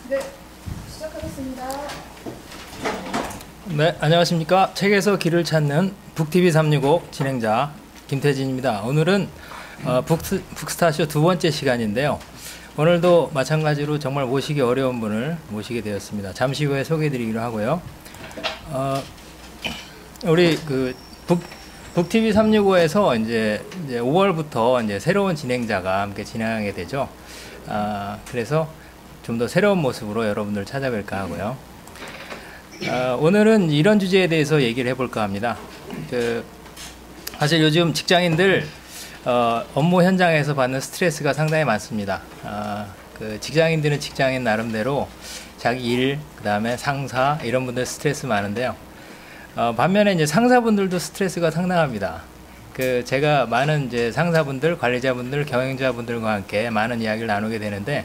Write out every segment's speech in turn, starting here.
네, 시작하겠습니다. 네, 안녕하십니까. 책에서 길을 찾는 북TV 365 진행자 김태진입니다. 오늘은 북스타쇼 두 번째 시간인데요. 오늘도 마찬가지로 정말 모시기 어려운 분을 모시게 되었습니다. 잠시 후에 소개해드리기로 하고요. 우리 북TV 365에서 이제 5월부터 이제 새로운 진행자가 함께 진행하게 되죠. 그래서 좀 더 새로운 모습으로 여러분들 찾아뵐까 하고요. 오늘은 이런 주제에 대해서 얘기를 해볼까 합니다. 사실 요즘 직장인들 업무 현장에서 받는 스트레스가 상당히 많습니다. 직장인들은 직장인 나름대로 자기 일, 그 다음에 상사 이런 분들 스트레스 많은데요. 반면에 이제 상사분들도 스트레스가 상당합니다. 제가 많은 이제 상사분들, 관리자분들, 경영자분들과 함께 많은 이야기를 나누게 되는데,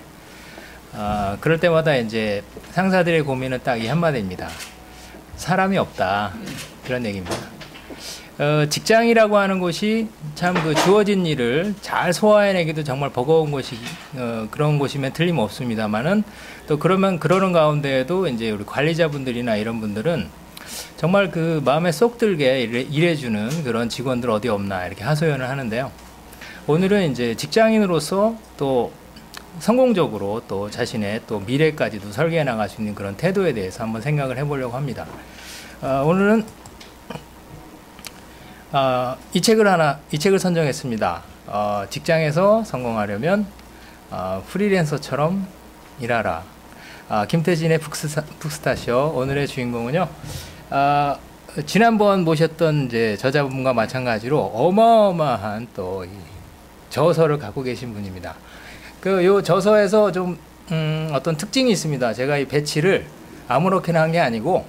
그럴 때마다 이제 상사들의 고민은 딱 이 한마디입니다. 사람이 없다. 그런 얘기입니다. 직장이라고 하는 곳이 참 주어진 일을 잘 소화해내기도 정말 버거운 곳이, 그런 곳이면 틀림없습니다만은 또 그러는 가운데에도 이제 우리 관리자분들이나 이런 분들은 정말 마음에 쏙 들게 일해주는 그런 직원들 어디 없나 이렇게 하소연을 하는데요. 오늘은 이제 직장인으로서 또 성공적으로 또 자신의 또 미래까지도 설계해 나갈 수 있는 그런 태도에 대해서 한번 생각을 해보려고 합니다. 오늘은 이 책을 선정했습니다. 직장에서 성공하려면 프리랜서처럼 일하라. 김태진의 북스타쇼 오늘의 주인공은요. 지난번 모셨던 이제 저자분과 마찬가지로 어마어마한 또 저서를 갖고 계신 분입니다. 요 저서에서 좀 어떤 특징이 있습니다. 제가 이 배치를 아무렇게나 한 게 아니고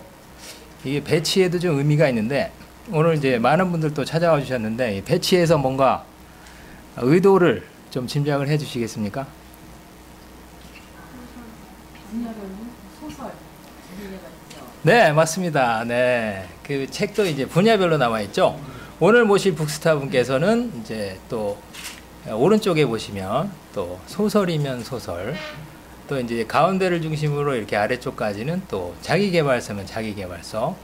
이게 배치에도 좀 의미가 있는데, 오늘 이제 많은 분들 또 찾아와 주셨는데 이 배치에서 뭔가 의도를 좀 짐작을 해 주시겠습니까? 소설. 네, 맞습니다. 네. 책도 이제 분야별로 나와 있죠. 오늘 모실 북스타 분께서는 이제 또 오른쪽에 보시면 또 소설이면 소설, 또 이제 가운데를 중심으로 이렇게 아래쪽까지는 또 자기계발서면 자기계발서,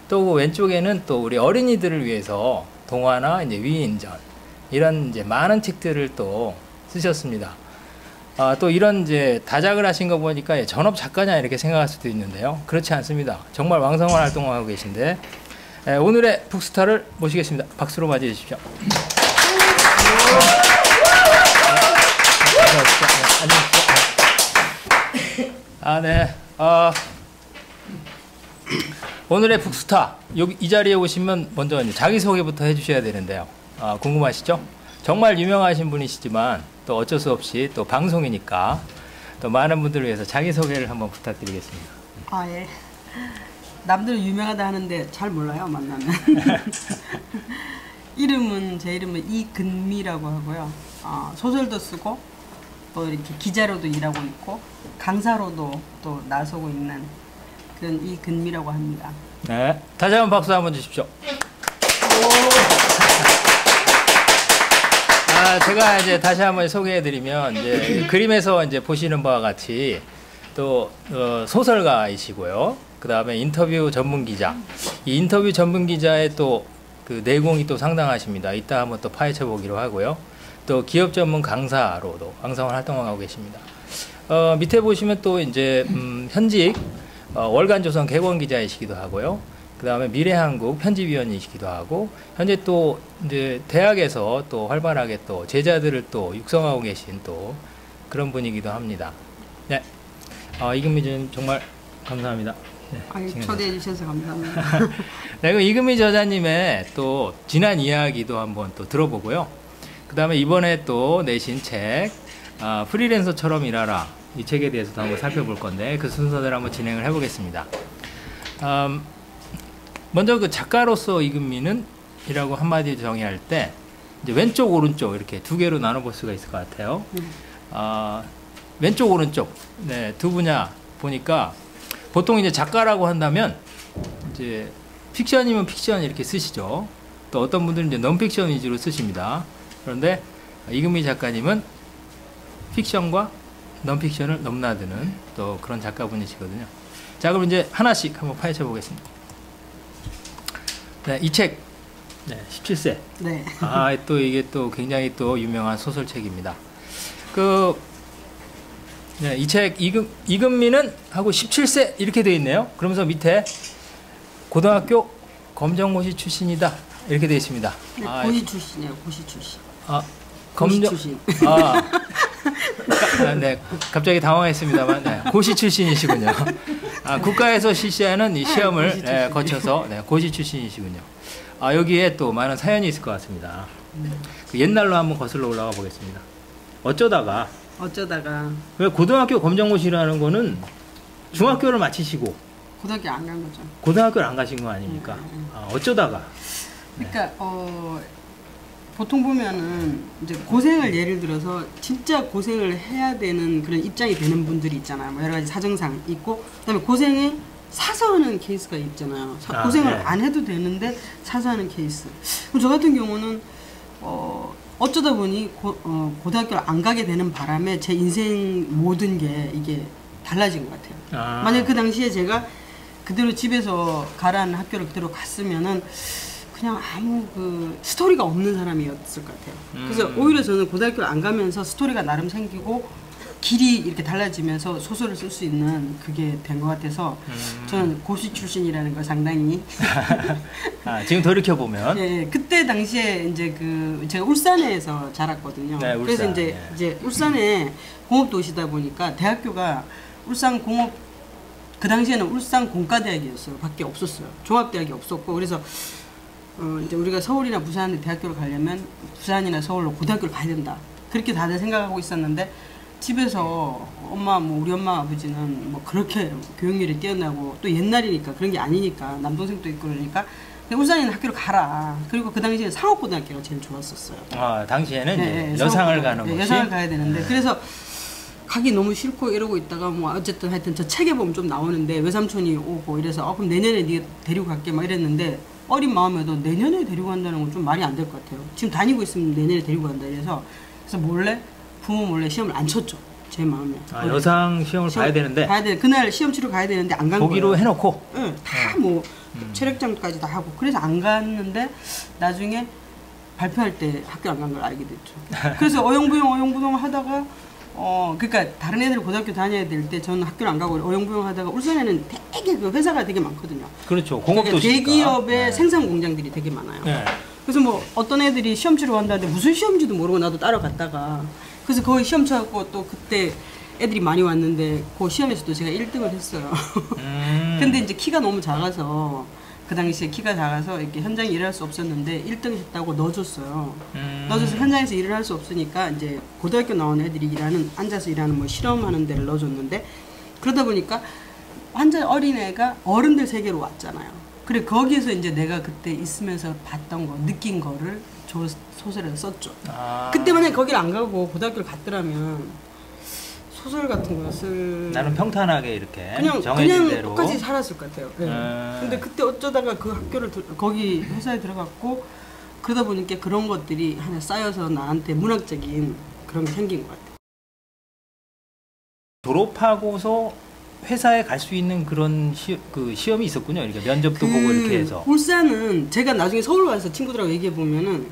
또 왼쪽에는 또 우리 어린이들을 위해서 동화나 이제 위인전 이런 이제 많은 책들을 또 쓰셨습니다. 또 이런 이제 다작을 하신 거 보니까 전업 작가냐 이렇게 생각할 수도 있는데요. 그렇지 않습니다. 정말 왕성한 활동을 하고 계신데, 오늘의 북스타를 모시겠습니다. 박수로 맞이해 주십시오. 네. 오늘의 북스타, 이 자리에 오시면 먼저 이제 자기소개부터 해주셔야 되는데요. 궁금하시죠? 정말 유명하신 분이시지만 또 어쩔 수 없이 또 방송이니까 또 많은 분들을 위해서 자기소개를 한번 부탁드리겠습니다. 예. 남들은 유명하다 하는데 잘 몰라요, 만나면. 제 이름은 이근미라고 하고요. 소설도 쓰고 또 이렇게 기자로도 일하고 있고 강사로도 또 나서고 있는 그런 이근미라고 합니다. 네, 다시 한번 박수 한번 주십시오. 제가 이제 다시 한번 소개해드리면, 이제 그림에서 이제 보시는 바와 같이 또 소설가이시고요. 그 다음에 인터뷰 전문 기자. 이 인터뷰 전문 기자의 또 내공이 또 상당하십니다. 이따 한번 또 파헤쳐 보기로 하고요. 또 기업 전문 강사로도 왕성한 활동을 하고 계십니다. 밑에 보시면 또 이제 현직 월간조선 객원 기자이시기도 하고요. 그 다음에 미래한국 편집위원이시기도 하고, 현재 또 이제 대학에서 또 활발하게 또 제자들을 또 육성하고 계신 또 그런 분이기도 합니다. 네, 이금미 님 정말 감사합니다. 네, 초대해 주셔서 감사합니다. 네, 그럼 이금미 저자님의 또 지난 이야기도 한번 또 들어보고요. 그 다음에 이번에 또 내신 책, 프리랜서처럼 일하라. 이 책에 대해서도 한번 살펴볼 건데, 그 순서대로 한번 진행을 해보겠습니다. 먼저 작가로서 이금미는 이라고 한마디 정의할 때, 이제 왼쪽, 오른쪽 이렇게 두 개로 나눠볼 수가 있을 것 같아요. 왼쪽, 오른쪽. 네, 두 분야 보니까 보통 이제 작가라고 한다면 이제 픽션이면 픽션 이렇게 쓰시죠. 또 어떤 분들은 이제 논픽션 위주로 쓰십니다. 그런데 이금미 작가님은 픽션과 넌픽션을 넘나드는 또 그런 작가분이시거든요. 자, 그럼 이제 하나씩 한번 파헤쳐 보겠습니다. 네, 이 책, 네, 17세. 네. 아, 또 이게 또 굉장히 또 유명한 소설책입니다. 네, 이 책 이금미는 하고 17세 이렇게 되어 있네요. 그러면서 밑에 고등학교 검정고시 출신이다 이렇게 되어 있습니다. 네, 아, 고시 출신이에요. 고시 출신. 아, 고시 검정 출신. 네, 갑자기 당황했습니다만 네, 고시 출신이시군요. 아, 국가에서 실시하는 이 시험을 네, 거쳐서 네, 고시 출신이시군요. 아, 여기에 또 많은 사연이 있을 것 같습니다. 그 옛날로 한번 거슬러 올라가 보겠습니다. 어쩌다가 왜 고등학교 검정고시라는 거는 중학교를 마치시고 고등학교 안 간 거죠. 고등학교를 안 가신 거 아닙니까? 아, 어쩌다가. 그러니까 보통 보면은 이제 고생을 예를 들어서 진짜 고생을 해야 되는 그런 입장이 되는 분들이 있잖아요. 뭐 여러 가지 사정상 있고, 그다음에 고생에 사서 하는 케이스가 있잖아요. 고생을 네. 안 해도 되는데 사서 하는 케이스. 그럼 저 같은 경우는 어쩌다 보니 고등학교를 안 가게 되는 바람에 제 인생 모든 게 이게 달라진 것 같아요. 아. 만약에 그 당시에 제가 그대로 집에서 가라는 학교를 그대로 갔으면은 그냥 아무 그 스토리가 없는 사람이었을 것 같아요. 그래서 오히려 저는 고등학교를 안 가면서 스토리가 나름 생기고 길이 이렇게 달라지면서 소설을 쓸 수 있는 그게 된 것 같아서 저는 고시 출신이라는 걸 상당히 아, 지금 돌이켜 보면 예, 그때 당시에 이제 제가 울산에서 자랐거든요. 네, 울산, 그래서 네. 이제 울산에 공업도시다 보니까 대학교가 울산 공업 그 당시에는 울산 공과대학이었어요. 밖에 없었어요. 종합대학이 없었고 그래서 이제 우리가 서울이나 부산에 대학교를 가려면 부산이나 서울로 고등학교를 가야 된다. 그렇게 다들 생각하고 있었는데 집에서 우리 엄마 아버지는 뭐 그렇게 교육열이 뛰어나고 또 옛날이니까 그런 게 아니니까 남동생도 있고 그러니까 울산에 있는 학교를 가라. 그리고 그 당시에 상업고등학교가 제일 좋았었어요. 아, 당시에는 네, 이제 여상을 가는 네, 곳이 여상을 가야 되는데 그래서 가기 너무 싫고 이러고 있다가 뭐 어쨌든 하여튼 저 책에 보면 좀 나오는데 외삼촌이 오고 이래서 그럼 내년에 네가 데리고 갈게 막 이랬는데 어린 마음에도 내년에 데리고 간다는 건 좀 말이 안 될 것 같아요. 지금 다니고 있으면 내년에 데리고 간다 이래서 몰래 부모 몰래 시험을 안 쳤죠. 제 마음에. 아, 여상 시험을 봐야 되는데 가야 돼. 그날 시험 치러 가야 되는데 안 간 거예요. 보기로 해놓고 응, 다 뭐 체력장까지 다 하고 그래서 안 갔는데 나중에 발표할 때 학교 안 간 걸 알게 됐죠. 그래서 어영부영 하다가 그러니까 다른 애들 고등학교 다녀야 될 때 저는 학교를 안 가고 어영부영 하다가 울산에는 되게 그 회사가 되게 많거든요. 그렇죠. 공업도시니까. 대기업의 네. 생산 공장들이 되게 많아요. 네. 그래서 뭐 어떤 애들이 시험 치러 간다는데 무슨 시험인지도 모르고 나도 따라갔다가 그래서 거기 시험 쳐갖고 또 그때 애들이 많이 왔는데 그 시험에서도 제가 1등을 했어요. 근데 이제 키가 너무 작아서 그 당시에 키가 작아서 이렇게 현장에 일할 수 없었는데 1등 했다고 넣어줬어요. 넣어줘서 현장에서 일을 할 수 없으니까 이제 고등학교 나온 애들이 앉아서 일하는 뭐 실험하는 데를 넣어줬는데 그러다 보니까 완전 어린애가 어른들 세계로 왔잖아요. 그래 거기에서 이제 내가 그때 있으면서 봤던 거, 느낀 거를 소설에서 썼죠. 아. 그때 만약에 거기를 안 가고 고등학교를 갔더라면 소설 같은 거 쓸 나는 평탄하게 이렇게 그냥 정해진 대로 똑같이 살았을 것 같아요. 네. 근데 그때 어쩌다가 그 학교를 거기 회사에 들어갔고 그러다 보니까 그런 것들이 하나 쌓여서 나한테 문학적인 그런 게 생긴 것 같아요. 졸업하고서 회사에 갈 수 있는 그런 시험이 있었군요. 이렇게 면접도 보고 이렇게 해서. 울산은 제가 나중에 서울 가서 친구들하고 얘기해 보면은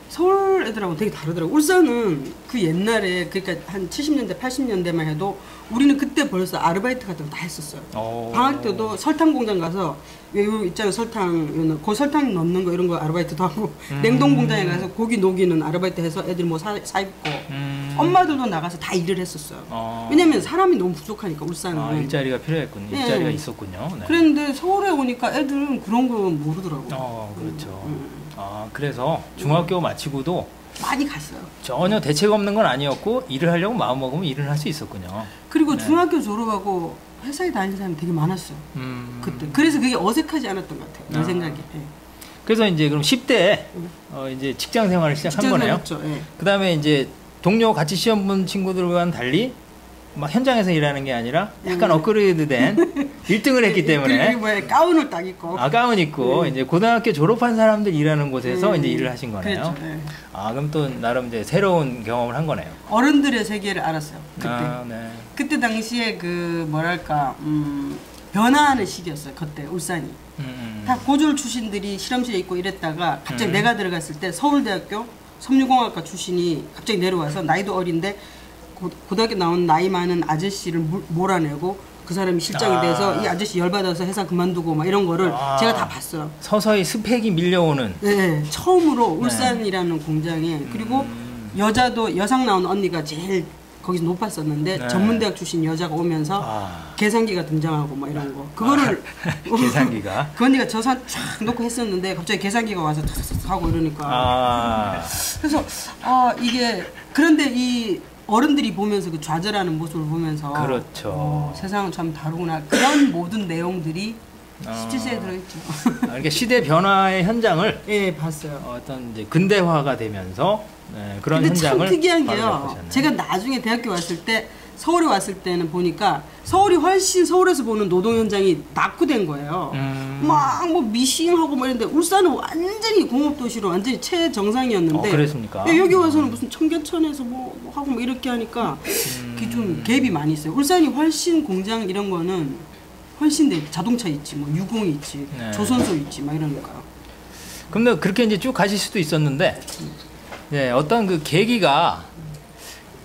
서울 애들하고 되게 다르더라고요. 울산은 그 옛날에 그러니까 한 70년대 80년대만 해도 우리는 그때 벌써 아르바이트 같은 거 다 했었어요. 방학 때도 설탕 공장 가서 외국 있잖아요. 설탕 넣는 거 이런 거 아르바이트도 하고 냉동 공장에 가서 고기 녹이는 아르바이트 해서 애들 뭐 사 입고 엄마들도 나가서 다 일을 했었어요. 왜냐면 사람이 너무 부족하니까 울산은. 일자리가 필요했군요. 네. 일자리가 있었군요. 네. 그랬는데 서울에 오니까 애들은 그런 거 모르더라고요. 그렇죠. 그래서 중학교 마치고도 많이 갔어요. 전혀 대책 없는 건 아니었고 일을 하려고 마음 먹으면 일을 할 수 있었군요. 그리고 네. 중학교 졸업하고 회사에 다니는 사람이 되게 많았어요. 그때. 그래서 그게 어색하지 않았던 것 같아요. 내 생각에. 네. 그래서 이제 그럼 10대에 이제 직장 생활을 시작한 거네요. 네. 그 다음에 이제 동료 같이 시험 본 친구들과는 달리 막 현장에서 일하는 게 아니라 약간 업그레이드된 1등을 했기 때문에 그리고 뭐야 가운을 딱 입고 가운 입고 이제 고등학교 졸업한 사람들 일하는 곳에서 이제 일을 하신 거네요. 그렇죠. 네. 그럼 또 나름 이제 새로운 경험을 한 거네요. 어른들의 세계를 알았어요. 그때. 네. 그때 당시에 그 뭐랄까 변화하는 시기였어요. 그때 울산이. 다 고졸 출신들이 실험실에 있고 이랬다가 갑자기 내가 들어갔을 때 서울대학교 섬유공학과 출신이 갑자기 내려와서 나이도 어린데 고등학교 나온 나이 많은 아저씨를 몰아내고 그 사람이 실장이 돼서 이 아저씨 열받아서 회사 그만두고 막 이런 거를 제가 다 봤어요. 서서히 스펙이 밀려오는. 네, 처음으로 울산이라는 공장에 그리고 여자도 여상 나온 언니가 제일 거기서 높았었는데 전문대학 출신 여자가 오면서 계산기가 등장하고 막 이런 거 그거를 계산기가 그 언니가 저산 쫙 놓고 했었는데 갑자기 계산기가 와서 탁탁탁 하고 이러니까 그래서 이게 그런데 이 어른들이 보면서 그 좌절하는 모습을 보면서 그렇죠. 세상은 참 다르구나 그런 모든 내용들이 17세에 들어있죠. 이렇게 시대 변화의 현장을 예, 봤어요. 어떤 이제 근대화가 되면서 그런 근데 현장을 참 특이한 바로 게요. 겪으셨네요. 제가 나중에 대학교 왔을 때 서울에 왔을 때는 보니까 서울이 훨씬 서울에서 보는 노동 현장이 낙후된 거예요. 막 뭐 미싱하고 뭐 이런데 울산은 완전히 공업도시로 완전히 최정상이었는데 그랬습니까? 여기 와서는 무슨 청계천에서 뭐 하고 뭐 이렇게 하니까 그게 좀 갭이 많이 있어요. 울산이 훨씬 공장 이런 거는 훨씬 자동차 있지, 뭐 유공이 있지, 조선소 있지, 막 이러니까요. 근데 그렇게 이제 쭉 가실 수도 있었는데, 어떤 그 계기가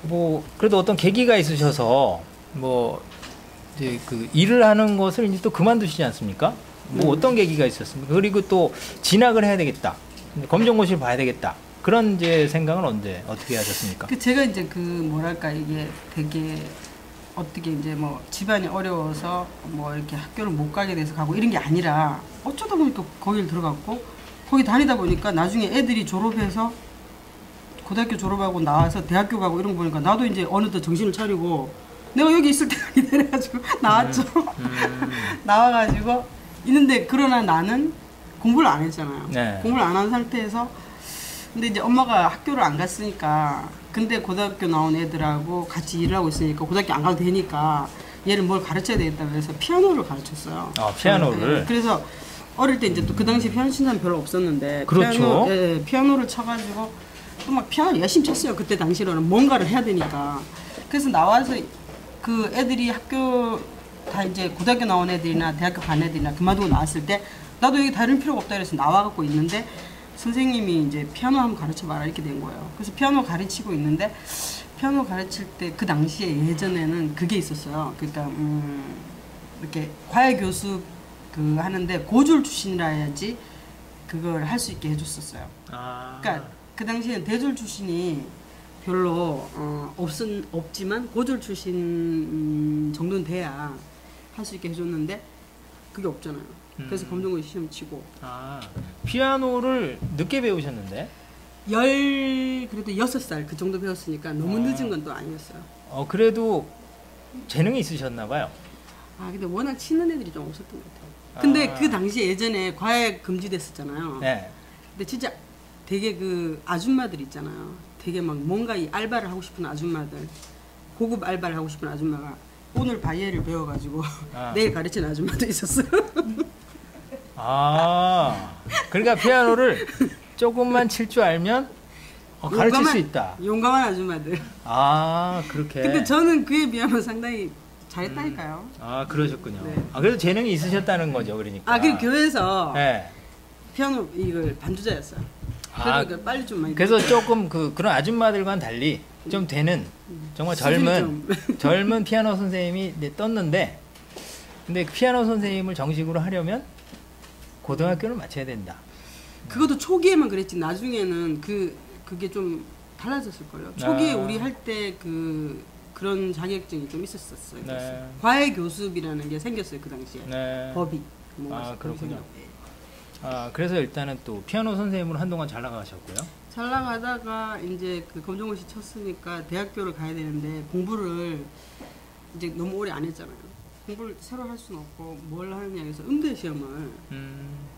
뭐 그래도 어떤 계기가 있으셔서 뭐 이제 그 일을 하는 것을 이제 또 그만두시지 않습니까? 뭐 어떤 계기가 있었습니까? 그리고 또 진학을 해야 되겠다, 검정고시를 봐야 되겠다. 그런 이제 생각은 언제 어떻게 하셨습니까? 제가 이제 그 뭐랄까 이게 되게 어떻게 이제 뭐 집안이 어려워서 뭐 이렇게 학교를 못 가게 돼서 가고 이런 게 아니라 어쩌다 보니까 거기를 들어갔고 거기 다니다 보니까 나중에 애들이 졸업해서 고등학교 졸업하고 나와서 대학교 가고 이런 거 보니까 나도 이제 어느덧 정신을 차리고 내가 여기 있을 때가 이래가지고 나왔죠. 나와가지고 있는데 그러나 나는 공부를 안 했잖아요. 공부를 안 한 상태에서 근데 이제 엄마가 학교를 안 갔으니까 근데 고등학교 나온 애들하고 같이 일을 하고 있으니까 고등학교 안 가도 되니까 얘를 뭘 가르쳐야 되겠다고 해서 피아노를 가르쳤어요. 피아노를? 그래서 어릴 때 이제 또 그 당시 피아노 친사는 별로 없었는데 그렇죠. 피아노를 쳐가지고 또 막 피아노 열심히 쳤어요. 그때 당시로는 뭔가를 해야 되니까. 그래서 나와서 그 애들이 학교 다 이제 고등학교 나온 애들이나 대학교 간 애들이나 그만두고 나왔을 때 나도 여기 다닐 필요가 없다 그래서 나와갖고 있는데 선생님이 이제 피아노 한번 가르쳐봐라 이렇게 된 거예요. 그래서 피아노 가르치고 있는데 피아노 가르칠 때 그 당시에 예전에는 그게 있었어요. 그러니까 이렇게 과외 교수 그 하는데 고졸 출신이라 해야지 그걸 할 수 있게 해줬었어요. 그러니까 그 당시에는 대졸 출신이 별로 없지만 고졸 출신 정도는 돼야 할 수 있게 해줬는데 그게 없잖아요. 그래서 검정고시 시험 치고. 피아노를 늦게 배우셨는데? 그래도 6살 그 정도 배웠으니까 너무 늦은 건 또 아니었어요. 그래도 재능이 있으셨나 봐요. 근데 워낙 치는 애들이 좀 없었던 것 같아요. 근데 그 당시에 예전에 과외 금지됐었잖아요. 근데 진짜 되게 그 아줌마들 있잖아요. 되게 막 뭔가 이 알바를 하고 싶은 아줌마들, 고급 알바를 하고 싶은 아줌마가 오늘 바이엘을 배워가지고 내일 가르치는 아줌마도 있었어요. 그러니까 피아노를 조금만 칠 줄 알면 가르칠 수 있다. 용감한 아줌마들. 그렇게. 근데 저는 그에 비하면 상당히 잘했다니까요. 그러셨군요. 네. 그래도 재능이 있으셨다는 거죠, 그러니까. 그리고 교회에서 피아노 이걸 반주자였어요. 그러니까 빨리 좀 많이. 그래서 조금 그런 아줌마들과는 달리 좀 되는 정말 젊은 피아노 선생님이 이제 떴는데, 근데 피아노 선생님을 정식으로 하려면 고등학교를 마쳐야 된다. 그것도 초기에만 그랬지 나중에는 그게 좀 달라졌을걸요. 초기에 우리 할 때 그런 자격증이 좀 있었어요. 과외 교습이라는 게 생겼어요 그 당시에. 법이. 그렇군요. 그래서 일단은 또 피아노 선생님으로 한동안 잘 나가셨고요. 잘 나가다가 이제 그 검정고시 쳤으니까 대학교를 가야 되는데 공부를 이제 너무 오래 안 했잖아요. 공부를 새로 할 수는 없고 뭘 하느냐 해서 음대 시험을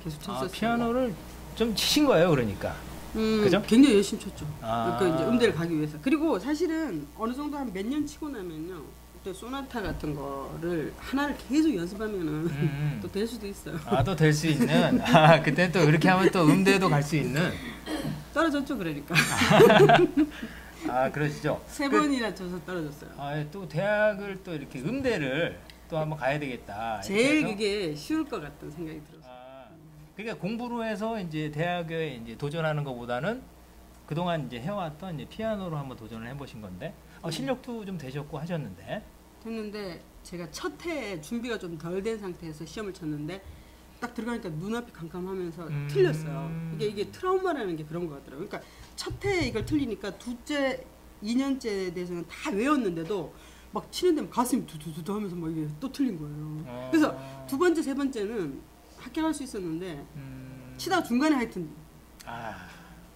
계속 쳤었어요. 피아노를 좀 치신 거예요, 그러니까. 그죠? 굉장히 열심히 쳤죠. 그러니까 이제 음대를 가기 위해서. 그리고 사실은 어느 정도 한 몇 년 치고 나면요, 또 소나타 같은 거를 하나를 계속 연습하면은 또 될 수도 있어요. 아, 또 될 수 있는. 아, 그때 또 그렇게 하면 또 음대도 갈 수 있는. 떨어졌죠, 그러니까. 아, 그러시죠. 세 번이나 쳐서 떨어졌어요. 아, 또 대학을 또 이렇게 음대를 또 한번 가야 되겠다. 제일 이렇게 해서. 그게 쉬울 것 같다는 생각이 들었어요. 아, 그러니까 공부로 해서 이제 대학에 이제 도전하는 것보다는 그동안 이제 해왔던 이제 피아노로 한번 도전을 해보신 건데, 실력도 좀 되셨고 하셨는데. 했는데 제가 첫 해에 준비가 좀 덜 된 상태에서 시험을 쳤는데 딱 들어가니까 눈앞이 캄캄하면서 틀렸어요. 이게 트라우마라는 게 그런 것 같더라고요. 그러니까 첫 해에 이걸 틀리니까 둘째 2년째에 대해서는 다 외웠는데도 막 치는 데만 가슴이 두두두두 하면서 막 이게 또 틀린 거예요. 그래서 두 번째, 세 번째는 합격할 수 있었는데 치다가 중간에 하여튼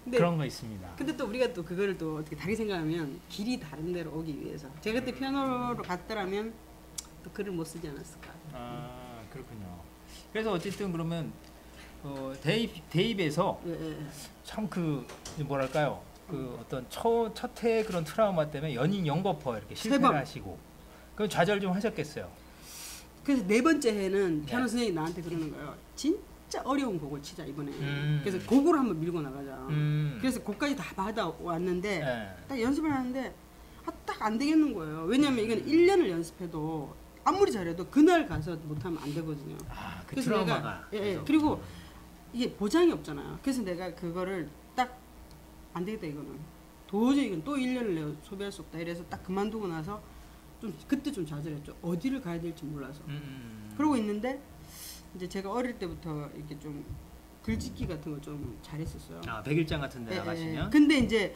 근데, 그런 거 있습니다. 근데 또 우리가 또 그거를 또 어떻게 다르게 생각하면 길이 다른 데로 오기 위해서 제가 그때 피아노로 갔더라면 또 글을 못 쓰지 않았을까. 아, 그렇군요. 그래서 어쨌든 그러면 대입에서 참 그 뭐랄까요, 그 어떤 첫 해의 그런 트라우마 때문에 연인 영거퍼 이렇게 실패를 하시고 그럼 좌절 좀 하셨겠어요. 그래서 네 번째 해는 피아노 선생님이 나한테 그러는 거예요. 진짜 어려운 곡을 치자 이번에. 그래서 곡으로 한번 밀고 나가자. 그래서 곡까지 다 받아왔는데 딱 연습을 하는데 딱 안 되겠는 거예요. 왜냐면 이건 1년을 연습해도 아무리 잘해도 그날 가서 못하면 안 되거든요. 아, 그 그래서 트라우마가. 내가 그리고 이게 보장이 없잖아요. 그래서 내가 그거를 딱 안 되겠다 이거는 도저히 이건 또 1년을 내가 소비할 수 없다 이래서 딱 그만두고 나서 좀 그때 좀 좌절했죠. 어디를 가야 될지 몰라서. 그러고 있는데 이제 제가 어릴 때부터 이렇게 좀 글짓기 같은 거 좀 잘했었어요. 아, 백일장 같은 데 나가시면. 근데 이제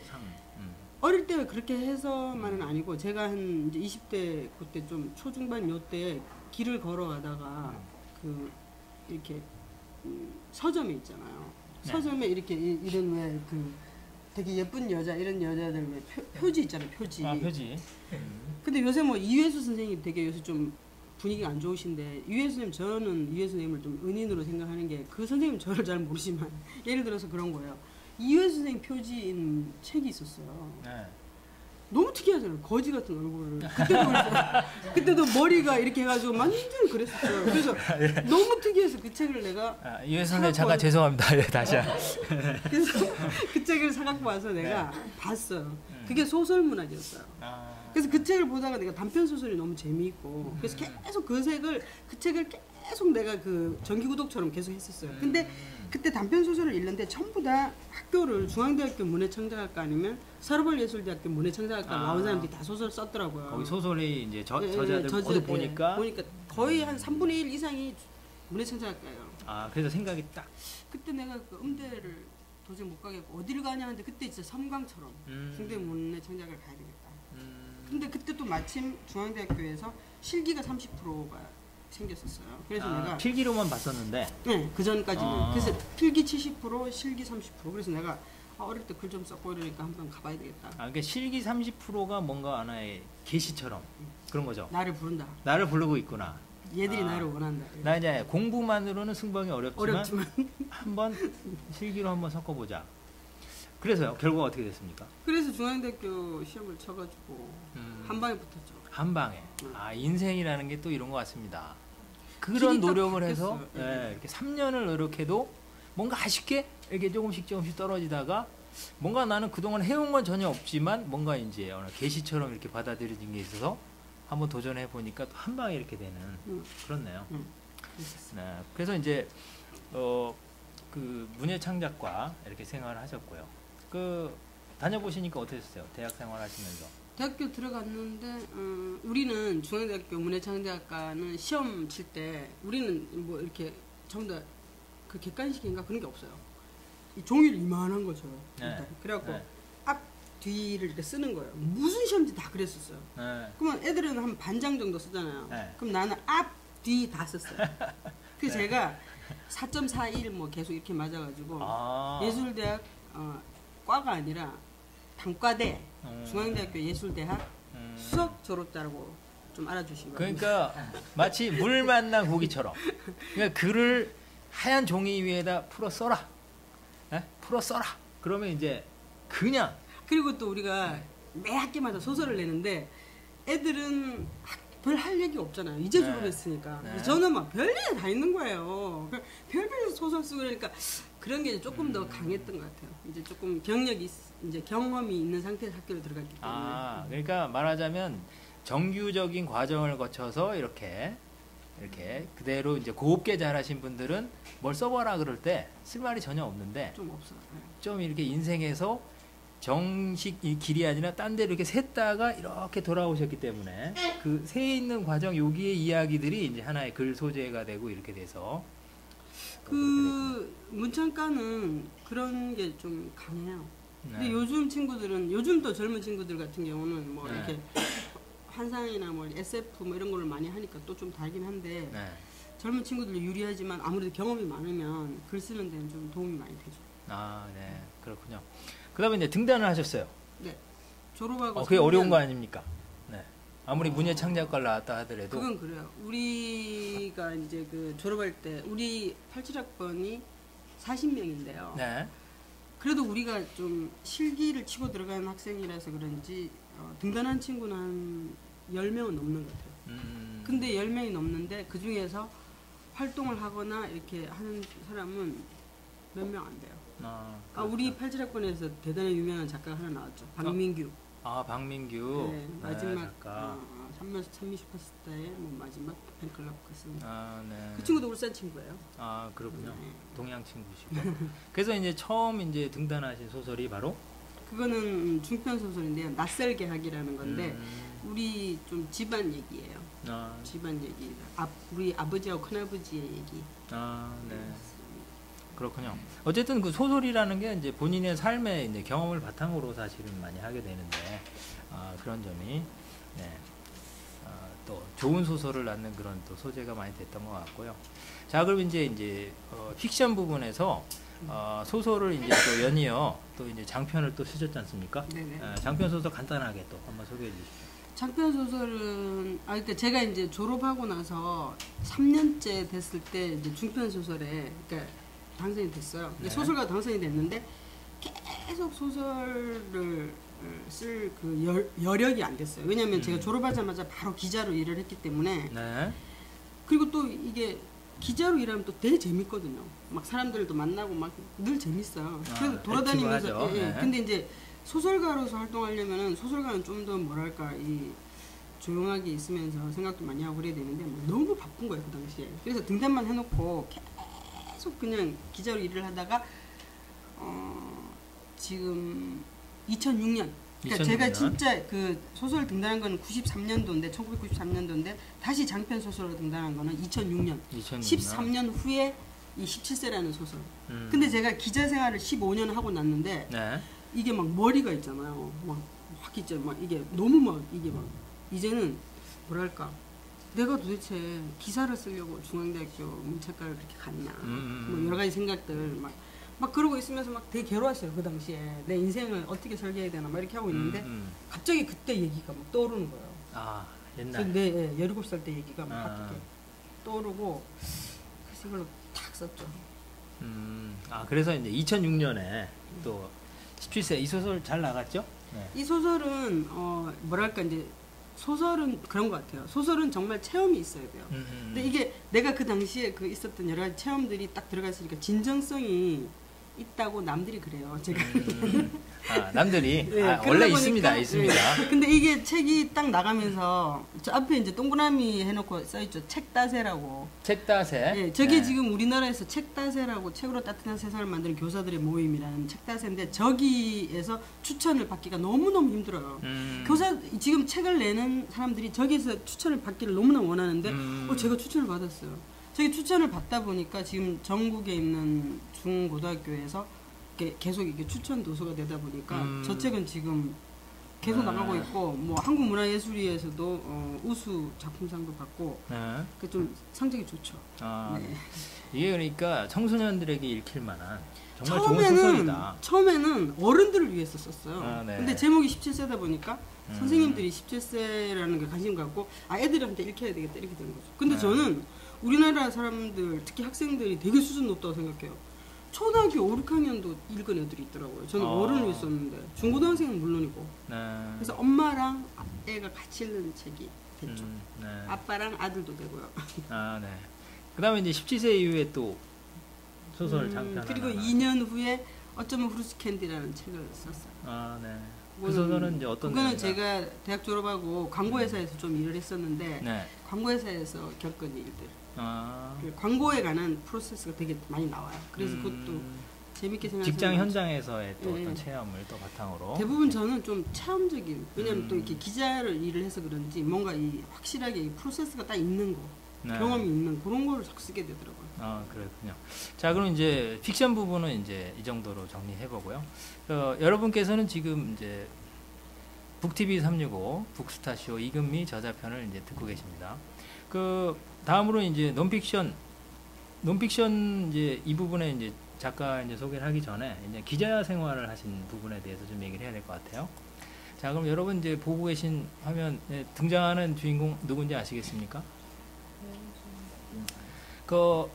어릴 때 그렇게 해서만은 아니고 제가 한 이제 20대 그때 좀 초중반 요때 길을 걸어가다가 그 이렇게 서점에 있잖아요. 서점에 이렇게 이런 왜 그 되게 예쁜 여자 이런 여자들 왜 표지 있잖아요. 표지. 아, 표지. 근데 요새 뭐 이회수 선생님 되게 요새 좀 분위기가 안 좋으신데 이회수 선생님 저는 이회수 선생님을 좀 은인으로 생각하는 게 그 선생님 저를 잘 모르지만 예를 들어서 그런 거예요. 이회수 선생님 표지인 책이 있었어요. 네. 너무 특이하잖아요. 거지 같은 얼굴을. 그때도 머리가 이렇게 해가지고 완전 그랬었어요. 그래서 너무 특이해서 그 책을 내가 이회 선생님 잠깐 죄송합니다. 다시. 그래서 그 책을 사갖고 와서 내가 봤어요. 그게 소설 문학이었어요. 그래서 그 책을 보다가 내가 단편 소설이 너무 재미있고 그래서 계속 그 책을 계속 내가 그 정기구독처럼 계속 했었어요. 근데 그때 단편 소설을 읽는데 전부 다 학교를 중앙대학교 문해창작학과 아니면 서울예술대학교 문해창작학과 나온 사람들이 다 소설 썼더라고요. 거기 소설이 이제 저자들 모두 보니까 거의 한 3분의 1 이상이 문해창작학과예요. 아, 그래서 생각이 딱. 그때 내가 그 음대를 도저히 못 가겠고 어디를 가냐 하는데 그때 진짜 섬광처럼 중대 문해창작을 가야 되겠다. 근데 그때 또 마침 중앙대학교에서 실기가 30%가 생겼었어요. 그래서 내가 필기로만 봤었는데. 네, 그 전까지는. 그래서 필기 70%, 실기 30%. 그래서 내가 어릴 때 글 좀 썼고 이러니까 한번 가봐야 되겠다. 그러니까 실기 30%가 뭔가 하나의 계시처럼 그런 거죠. 나를 부른다. 나를 부르고 있구나. 얘들이 나를 원한다. 나 이제 공부만으로는 승부하기 어렵지만 한번 실기로 한번 섞어보자. 그래서요. 결과가 어떻게 됐습니까? 그래서 중앙대학교 시험을 쳐가지고 한 방에 붙었죠. 한 방에. 인생이라는 게 또 이런 것 같습니다. 그런 노력을 해서 이렇게 3년을 노력해도 뭔가 아쉽게 이렇게 조금씩 떨어지다가 뭔가 나는 그동안 해온 건 전혀 없지만 뭔가 이제 어느 계시처럼 이렇게 받아들여진 게 있어서 한번 도전해 보니까 또 한 방에 이렇게 되는 그렇네요. 네, 그래서 이제 그 문예창작과 이렇게 생활을 하셨고요. 그 다녀보시니까 어떠셨어요? 대학 생활 하시면서? 대학교 들어갔는데 우리는 중앙대학교 문해창작학과는 시험 칠 때 우리는 뭐 이렇게 전부 다 그 객관식인가 그런 게 없어요. 이 종이를 이만한 거죠. 일단. 그래갖고 앞 뒤를 이렇게 쓰는 거예요. 무슨 시험인지 다 그랬었어요. 그러면 애들은 한 반장 정도 쓰잖아요. 그럼 나는 앞, 뒤 다 썼어요. 그래서 제가 4.41 뭐 계속 이렇게 맞아가지고 예술대학 과가 아니라 단과대 중앙대학교 예술대학 수석 졸업자라고 좀 알아주신 거예요. 그러니까 마치 물 만난 고기처럼 그러니까 글을 하얀 종이 위에다 풀어 써라. 풀어 써라. 그러면 이제 그냥 그리고 또 우리가 매 학기마다 소설을 내는데 애들은 별 할 얘기 없잖아요. 이제 네. 졸업했으니까. 네. 저는 막 별일이 다 있는 거예요. 별별 소설 쓰고 그러니까 그런 게 조금 더 강했던 것 같아요. 이제 조금 이제 경험이 있는 상태에서 학교를 들어갔기 때문에. 아, 그러니까 말하자면 정규적인 과정을 거쳐서 이렇게 그대로 이제 곱게 자라신 분들은 뭘 써봐라 그럴 때 쓸 말이 전혀 없는데 좀 없어요. 네. 좀 이렇게 인생에서 정식 이 길이 아니라 딴 데로 이렇게 샜다가 이렇게 돌아오셨기 때문에 그 새 있는 과정 여기의 이야기들이 이제 하나의 글 소재가 되고 이렇게 돼서 그 문창과는 그런 게 좀 강해요. 근데 네. 요즘 친구들은 요즘 또 젊은 친구들 같은 경우는 뭐 네. 이렇게 환상이나 뭐 SF 뭐 이런 거를 많이 하니까 또 좀 다르긴 한데 네. 젊은 친구들도 유리하지만 아무래도 경험이 많으면 글 쓰는 데는 좀 도움이 많이 되죠. 아, 네. 그렇군요. 그다음에 이제 등단을 하셨어요. 네. 졸업하고 그게 어려운 3년 거 아닙니까? 네. 아무리 문예창작과를 나왔다 하더라도 그건 그래요. 우리가 이제 그 졸업할 때 우리 87학번이 40명인데요. 네. 그래도 우리가 좀 실기를 치고 들어가는 학생이라서 그런지 등단한 친구는 한 10명은 넘는 것 같아요. 근데 10명이 넘는데 그 중에서 활동을 하거나 이렇게 하는 사람은 몇 명 안 돼요. 우리 87학번에서 대단히 유명한 작가가 하나 나왔죠. 박민규. 박민규. 네, 마지막 작가. 찬미 슈퍼스타의 뭐 마지막 팬클럽 갔습니다. 네. 그 친구도 울산 친구예요. 그렇군요. 네. 동양 친구시고. 그래서 이제 처음 이제 등단하신 소설이 바로 그거는 중편 소설인데요. 낯설게 하기라는 건데 우리 좀 집안 얘기예요. 집안 얘기. 우리 아버지하고 큰아버지의 얘기. 네. 그렇군요. 어쨌든 그 소설이라는 게 이제 본인의 삶의 이제 경험을 바탕으로 사실은 많이 하게 되는데, 그런 점이, 네. 또 좋은 소설을 낳는 그런 또 소재가 많이 됐던 것 같고요. 자, 그럼 이제 픽션 부분에서, 소설을 이제 또 연이어 또 이제 장편을 또 쓰셨지 않습니까? 네네. 장편 소설 간단하게 또 한번 소개해 주시죠. 장편 소설은 그러니까 제가 이제 졸업하고 나서 3년째 됐을 때 이제 중편 소설에 그러니까 당선이 됐어요. 네. 소설가 당선이 됐는데 계속 소설을 쓸 그 여력이 안 됐어요. 왜냐하면 제가 졸업하자마자 바로 기자로 일을 했기 때문에. 네. 그리고 또 이게 기자로 일하면 또 되게 재밌거든요. 막 사람들도 만나고 막 늘 재밌어요. 그래서 돌아다니면서. 액티브하죠. 네. 근데 이제 소설가로서 활동하려면은 소설가는 좀 더 뭐랄까 이 조용하게 있으면서 생각도 많이 하고 그래야 되는데 뭐 너무 바쁜 거예요 그 당시에. 그래서 등단만 해놓고 계속 그냥 기자로 일을 하다가 지금 2006년. 그러니까 2006년. 제가 진짜 그 소설 등단한 거는 93년도인데 1993년도인데 다시 장편 소설로 등단한 거는 2006년. 13년 후에 이 17세라는 소설. 근데 제가 기자 생활을 15년 하고 났는데 네. 이게 막 머리가 있잖아요. 막 있죠. 막 이게 너무 막 이게 막 이제는 뭐랄까 내가 도대체 기사를 쓰려고 중앙대학교 문체과를 그렇게 갔나. 뭐 여러 가지 생각들 막 그러고 있으면서 막 되게 괴로웠어요. 그 당시에 내 인생을 어떻게 설계해야 되나 막 이렇게 하고 있는데 갑자기 그때 얘기가 막 떠오르는 거예요. 옛날. 내 17살 때 얘기가 막 갑자기 떠오르고 그래서 이걸로 탁 썼죠. 그래서 이제 2006년에 또 17세 이 소설 잘 나갔죠? 네. 이 소설은 뭐랄까 이제 소설은 그런 것 같아요. 소설은 정말 체험이 있어야 돼요. 근데 이게 내가 그 당시에 그 있었던 여러 가지 체험들이 딱 들어가 있으니까 진정성이 있다고 남들이 그래요. 제가 남들이 네, 원래 보니까, 있습니다. 네. 근데 이게 책이 딱 나가면서 저 앞에 이제 동그라미 해놓고 써있죠. 책 따세라고. 책 따세. 네, 저게 네. 지금 우리나라에서 책 따세라고 책으로 따뜻한 세상을 만드는 교사들의 모임이라는 책 따세인데 저기에서 추천을 받기가 너무너무 힘들어요. 교사 지금 책을 내는 사람들이 저기에서 추천을 받기를 너무나 원하는데 제가 추천을 받았어요. 저기 추천을 받다 보니까 지금 전국에 있는 중고등학교에서 계속 이게 추천 도서가 되다 보니까 저 책은 지금 계속 나가고 있고 뭐 한국문화예술위에서도 우수 작품상도 받고 그 좀 성적이 좋죠. 네. 이게 그러니까 청소년들에게 읽힐 만한 정말 좋은 소설이다. 처음에는 어른들을 위해서 썼어요. 네. 근데 제목이 17세다 보니까 선생님들이 17세라는 게 관심 갖고 애들한테 읽혀야 되겠다 이렇게 된 거죠. 근데 저는 우리나라 사람들 특히 학생들이 되게 수준 높다고 생각해요. 초등학교 5, 6학년도 읽은 애들이 있더라고요. 저는 어른을 있었는데 중고등학생은 물론이고. 네. 그래서 엄마랑 애가 같이 읽는 책이 됐죠. 네. 아빠랑 아들도 되고요. 아, 네. 그다음에 이제 17세 이후에 또 소설 장편 그리고 하나. 2년 후에 어쩌면 후르츠 캔디라는 책을 썼어요. 아, 네. 그 소설은 이제 어떤 그거는 내용인가? 제가 대학 졸업하고 광고회사에서 좀 일을 했었는데 네. 광고회사에서 겪은 일들, 아. 그 광고에 관한 프로세스가 되게 많이 나와요. 그래서 그것도 재밌게 생각해서 직장 현장에서의 또 예, 어떤 예. 체험을 또 바탕으로 대부분 저는 좀 체험적인, 왜냐면 또 이렇게 기자를 일을 해서 그런지 뭔가 이 확실하게 이 프로세스가 딱 있는 거, 네. 경험이 있는 그런 거를 자꾸 쓰게 되더라고요. 아, 그렇군요. 자, 그럼 이제 픽션 부분은 이제 이 정도로 정리해 보고요. 여러분께서는 지금 이제 북TV 365 북스타쇼 이금미 저자편을 이제 듣고 계십니다. 그 다음으로 이제 논픽션 이제 이 부분에 이제 작가 이제 소개를 하기 전에 이제 기자 생활을 하신 부분에 대해서 좀 얘기를 해야 될 것 같아요. 자, 그럼 여러분 이제 보고 계신 화면에 등장하는 주인공 누군지 아시겠습니까?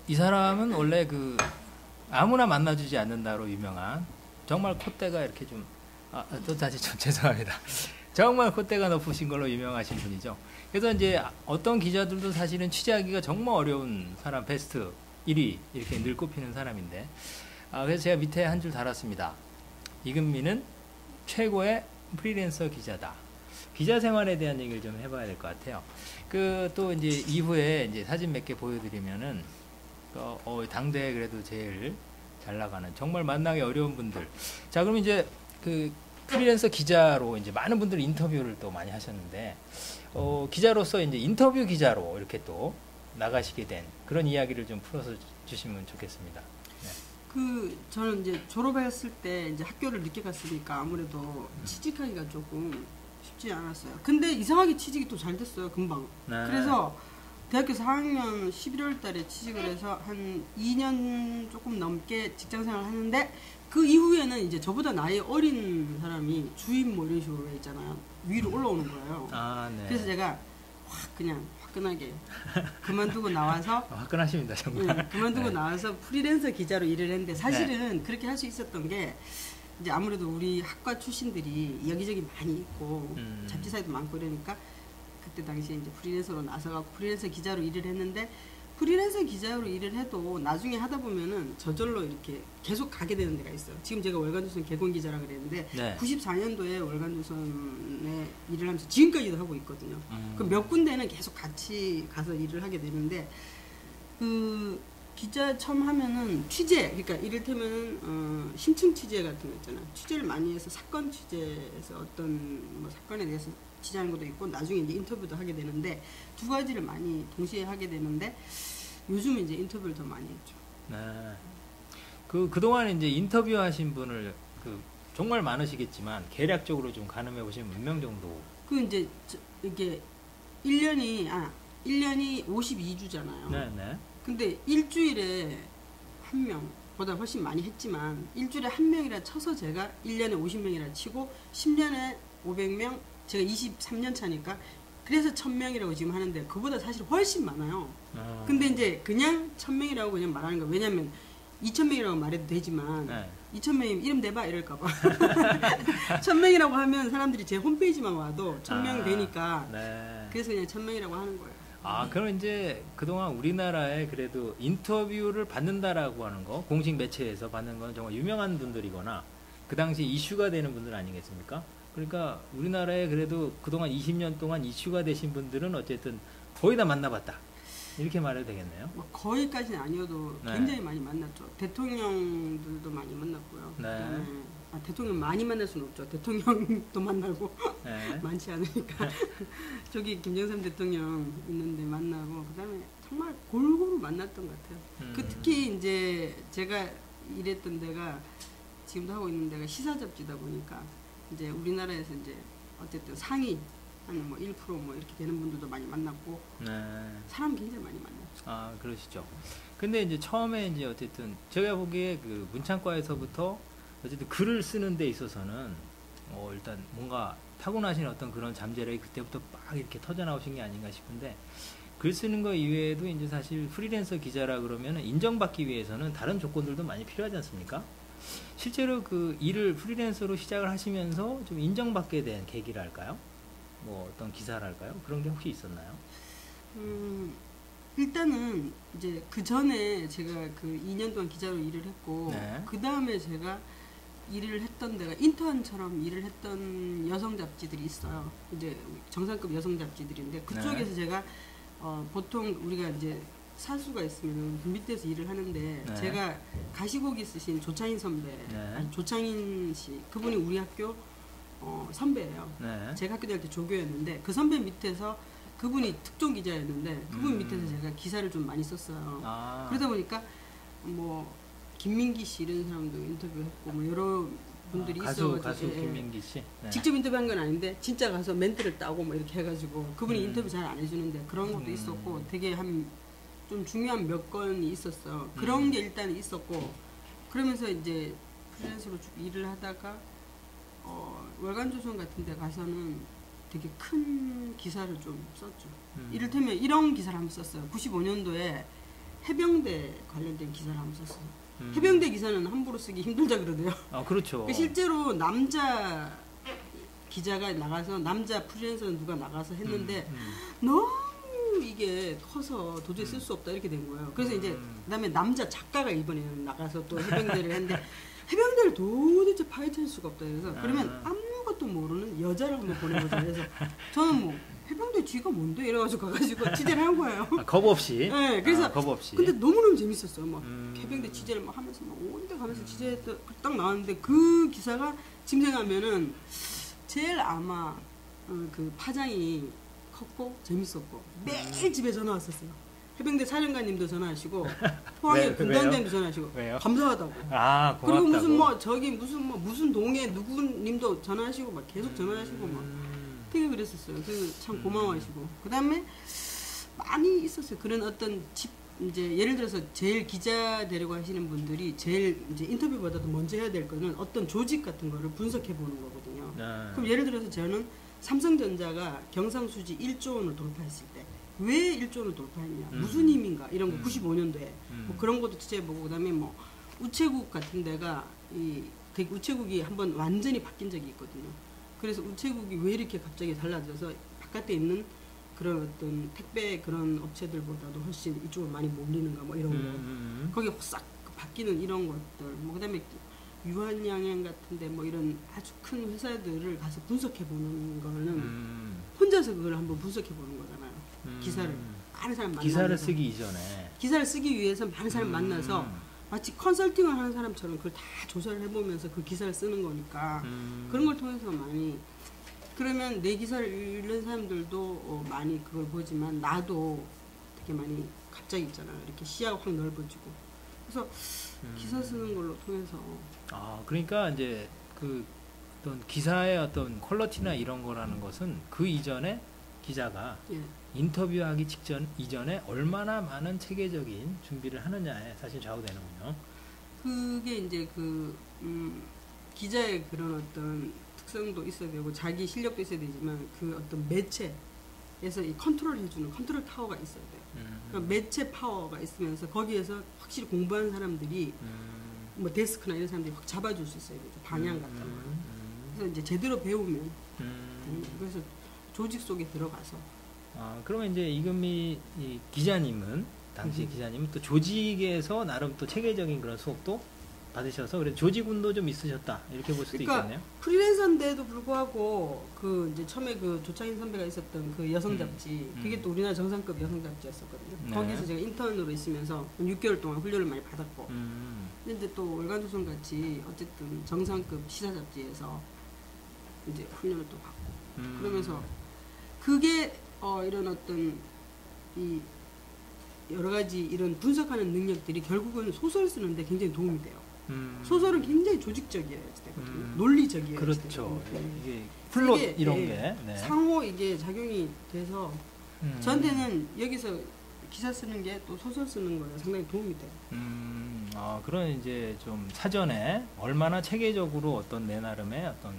이 사람은 원래 그 아무나 만나주지 않는다로 유명한 정말 콧대가 이렇게 좀 또 다시 좀 죄송합니다. 정말 콧대가 높으신 걸로 유명하신 분이죠. 그래서 이제 어떤 기자들도 사실은 취재하기가 정말 어려운 사람 베스트 1위 이렇게 늘 꼽히는 사람인데 그래서 제가 밑에 한 줄 달았습니다. 이금미는 최고의 프리랜서 기자다. 기자 생활에 대한 얘기를 좀 해봐야 될 것 같아요. 또 이제 이후에 이제 사진 몇 개 보여드리면은 당대에 그래도 제일 잘 나가는 정말 만나기 어려운 분들. 자, 그럼 이제 그 프리랜서 기자로 이제 많은 분들 인터뷰를 또 많이 하셨는데 기자로서 이제 인터뷰 기자로 이렇게 또 나가시게 된 그런 이야기를 좀 풀어서 주시면 좋겠습니다. 네. 저는 이제 졸업했을 때 이제 학교를 늦게 갔으니까 아무래도 취직하기가 조금 쉽지 않았어요. 근데 이상하게 취직이 또 잘 됐어요, 금방. 네. 그래서 대학교 4학년 11월 달에 취직을 해서 한 2년 조금 넘게 직장 생활을 하는데 그 이후에는 이제 저보다 나이 어린 사람이 주임 뭐 이런 식으로 있잖아요. 위로 올라오는 거예요. 아, 네. 그래서 제가 그냥 화끈하게 그만두고 나와서 화끈하십니다, 정말. 그만두고 네. 나와서 프리랜서 기자로 일을 했는데 사실은 그렇게 할 수 있었던 게 이제 아무래도 우리 학과 출신들이 여기저기 많이 있고 잡지사에도 많고 이러니까 그때 당시에 이제 프리랜서로 나서갖고 프리랜서 기자로 일을 했는데 프리랜서 기자로 일을 해도 나중에 하다 보면은 저절로 이렇게 계속 가게 되는 데가 있어요. 지금 제가 월간조선 개건 기자라 그랬는데 네. 94년도에 월간조선에 일을 하면서 지금까지도 하고 있거든요. 그 몇 군데는 계속 같이 가서 일을 하게 되는데 기자 처음 하면은 취재, 그러니까 이를테면 심층 취재 같은 거 있잖아요. 취재를 많이 해서 사건 취재에서 어떤 뭐 사건에 대해서 취재하는 것도 있고 나중에 이제 인터뷰도 하게 되는데 두 가지를 많이 동시에 하게 되는데 요즘은 이제 인터뷰를 더 많이 했죠. 네. 그동안 이제 인터뷰하신 분을 정말 많으시겠지만 계략적으로 좀 가늠해 보시면 몇 명 정도? 이제 이게 1년이 52주잖아요. 네, 네. 근데 일주일에 한 명보다 훨씬 많이 했지만 일주일에 한 명이라 쳐서 제가 1년에 50명이라 치고 10년에 500명, 제가 23년 차니까 그래서 1000명이라고 지금 하는데 그보다 사실 훨씬 많아요. 근데 이제 그냥 1000명이라고 그냥 말하는 거예요. 왜냐면 2000명이라고 말해도 되지만 네. 2000명이면 이름 대봐 이럴까봐 1000명이라고 하면 사람들이 제 홈페이지만 와도 1000명 되니까 네. 그래서 그냥 1000명이라고 하는 거예요. 그럼 이제 그동안 우리나라에 그래도 인터뷰를 받는다라고 하는 거, 공식 매체에서 받는 건 정말 유명한 분들이거나 그 당시 이슈가 되는 분들 아니겠습니까? 그러니까 우리나라에 그래도 그동안 20년 동안 이슈가 되신 분들은 어쨌든 거의 다 만나봤다. 이렇게 말해도 되겠네요. 뭐 거의까지는 아니어도 네. 굉장히 많이 만났죠. 대통령들도 많이 만났고요. 네. 그다음에 대통령 많이 만날 수는 없죠. 대통령도 만나고 네. 많지 않으니까 저기 김정삼 대통령 있는데 만나고 그다음에 정말 골고루 만났던 것 같아요. 특히 이제 제가 일했던 데가 지금도 하고 있는 데가 시사 잡지다 보니까 이제 우리나라에서 이제 어쨌든 상위 한 뭐 1% 뭐 이렇게 되는 분들도 많이 만났고 네. 사람 굉장히 많이 만났죠. 그러시죠. 근데 이제 처음에 이제 어쨌든 제가 보기에 그 문창과에서부터 어쨌든 글을 쓰는 데 있어서는 일단 뭔가 타고나신 어떤 그런 잠재력이 그때부터 막 이렇게 터져 나오신 게 아닌가 싶은데 글 쓰는 거 이외에도 이제 사실 프리랜서 기자라 그러면 인정받기 위해서는 다른 조건들도 많이 필요하지 않습니까? 실제로 그 일을 프리랜서로 시작을 하시면서 좀 인정받게 된 계기랄까요? 뭐 어떤 기사랄까요? 그런 게 혹시 있었나요? 일단은 이제 그 전에 제가 그 2년 동안 기자로 일을 했고 네. 그 다음에 제가 일을 했던 데가 인턴처럼 일을 했던 여성 잡지들이 있어요. 이제 정상급 여성 잡지들인데 그쪽에서 네. 제가 보통 우리가 이제 사수가 있으면 그 밑에서 일을 하는데 네. 제가 가시고기 쓰신 조창인 선배, 네. 아니, 조창인 씨 그분이 우리 학교 선배예요. 네. 제가 학교 다닐 때 조교였는데 그 선배 밑에서 그분이 특종 기자였는데 그분 밑에서 제가 기사를 좀 많이 썼어요. 아. 그러다 보니까 뭐 김민기 씨 이런 사람도 인터뷰했고 뭐 여러 분들이 있어가지고 가수 예, 예. 김민기 씨. 네. 직접 인터뷰한 건 아닌데 진짜 가서 멘트를 따고 뭐 이렇게 해가지고 그분이 음. 인터뷰 잘 안 해주는데 그런 것도 있었고 되게 한 좀 중요한 몇 건이 있었어. 그런 게 일단 있었고 그러면서 이제 프리랜서로 쭉 일을 하다가 월간조선 같은 데 가서는 되게 큰 기사를 좀 썼죠. 이를테면 이런 기사를 한번 썼어요. 95년도에 해병대 관련된 기사를 한번 썼어요. 해병대 기사는 함부로 쓰기 힘들다 그러대요. 아, 그렇죠. 실제로 남자 기자가 나가서 남자 프리랜서는 누가 나가서 했는데 너무 이게 커서 도저히 쓸 수 없다 이렇게 된 거예요. 그래서 이제 그다음에 남자 작가가 이번에는 나가서 또 해병대를 했는데 해병대를 도대체 파헤칠 수가 없다 그래서 그러면 아무것도 모르는 여자를 한번 보내보자 그래서 저는 뭐 해병대 쥐가 뭔데 이래가지고 가가지고 취재를 한 거예요. 아, 겁 없이. 네, 그래서 겁 없이. 근데 너무너무 재밌었어요. 막 해병대 취재를 막 하면서 막 온데 가면서 취재했다 딱 나왔는데 그 기사가 지금 생각하면은 제일 아마 그 파장이 컸고 재밌었고 매일 집에 전화 왔었어요. 해병대 사령관님도 전화하시고 포항에 군단장님도 전화하시고 왜요? 감사하다고. 아, 고맙다고. 그리고 무슨 뭐 저기 무슨 동에 누구님도 전화하시고 막 계속 전화하시고 막 되게 그랬었어요. 그 참 고마워하시고 그다음에 많이 있었어요. 그런 어떤 이제 예를 들어서 제일 기자 되려고 하시는 분들이 제일 이제 인터뷰보다도 먼저 해야 될 거는 어떤 조직 같은 거를 분석해 보는 거거든요. 네. 그럼 예를 들어서 저는 삼성전자가 경상수지 1조 원을 돌파했을 때 왜 1조 원을 돌파했냐, 무슨 힘인가 이런 거 95년도에 뭐 그런 것도 취재해보고 그다음에 뭐 우체국 같은 데가 되게 우체국이 한번 완전히 바뀐 적이 있거든요. 그래서 우체국이 왜 이렇게 갑자기 달라져서 바깥에 있는 그런 어떤 택배 그런 업체들보다도 훨씬 이쪽으로 많이 몰리는가 뭐 이런 거 거기 싹 바뀌는 이런 것들 뭐 그다음에 유한양행 같은데 뭐 이런 아주 큰 회사들을 가서 분석해 보는 거는 혼자서 그걸 한번 분석해 보는 거잖아요. 기사를 많은 사람 만나서 기사를 쓰기 이전에. 기사를 쓰기 위해서 많은 사람 만나서 마치 컨설팅을 하는 사람처럼 그걸 다 조사를 해보면서 그 기사를 쓰는 거니까 그런 걸 통해서 많이 그러면 내 기사를 읽는 사람들도 많이 그걸 보지만 나도 되게 많이 갑자기 있잖아요. 이렇게 시야가 확 넓어지고 그래서 기사 쓰는 걸로 통해서 아, 그러니까 이제 그 어떤 기사의 어떤 퀄리티나 이런 거라는 것은 그 이전에 기자가 예. 인터뷰하기 이전에 얼마나 많은 체계적인 준비를 하느냐에 사실 좌우되는군요. 그게 이제 기자의 그런 어떤 특성도 있어야 되고 자기 실력도 있어야 되지만 그 어떤 매체에서 이 컨트롤 해주는 컨트롤 타워가 있어야 돼요. 그러니까 매체 파워가 있으면서 거기에서 확실히 공부하는 사람들이 뭐 데스크나 이런 사람들이 확 잡아줄 수 있어야 되죠. 방향 같은 거. 그래서 이제 제대로 배우면 그래서 조직 속에 들어가서 아, 그러면 이제 이금미 이 기자님은 당시 기자님은 또 조직에서 나름 또 체계적인 그런 수업도 받으셔서 그래 조직운도 좀 있으셨다 이렇게 볼 수도 그러니까 있겠네요. 프리랜서인데도 불구하고 그 이제 처음에 그 조창인 선배가 있었던 그 여성 잡지 그게 또 우리나라 정상급 여성 잡지였었거든요. 네. 거기서 제가 인턴으로 있으면서 6개월 동안 훈련을 많이 받았고 근데 또 월간조선 같이 어쨌든 정상급 시사 잡지에서 이제 훈련을 또 받고 그러면서 그게 이런 어떤 이 여러 가지 이런 분석하는 능력들이 결국은 소설 쓰는데 굉장히 도움이 돼요. 소설은 굉장히 조직적이어야 되거든요. 논리적이어야 그렇죠. 되거든요. 이게 플롯 이게, 이런 예, 게 네. 상호 이게 작용이 돼서 저한테는 여기서 기사 쓰는 게 또 소설 쓰는 거에 상당히 도움이 돼요. 아, 그런 이제 좀 사전에 얼마나 체계적으로 어떤 내 나름의 어떤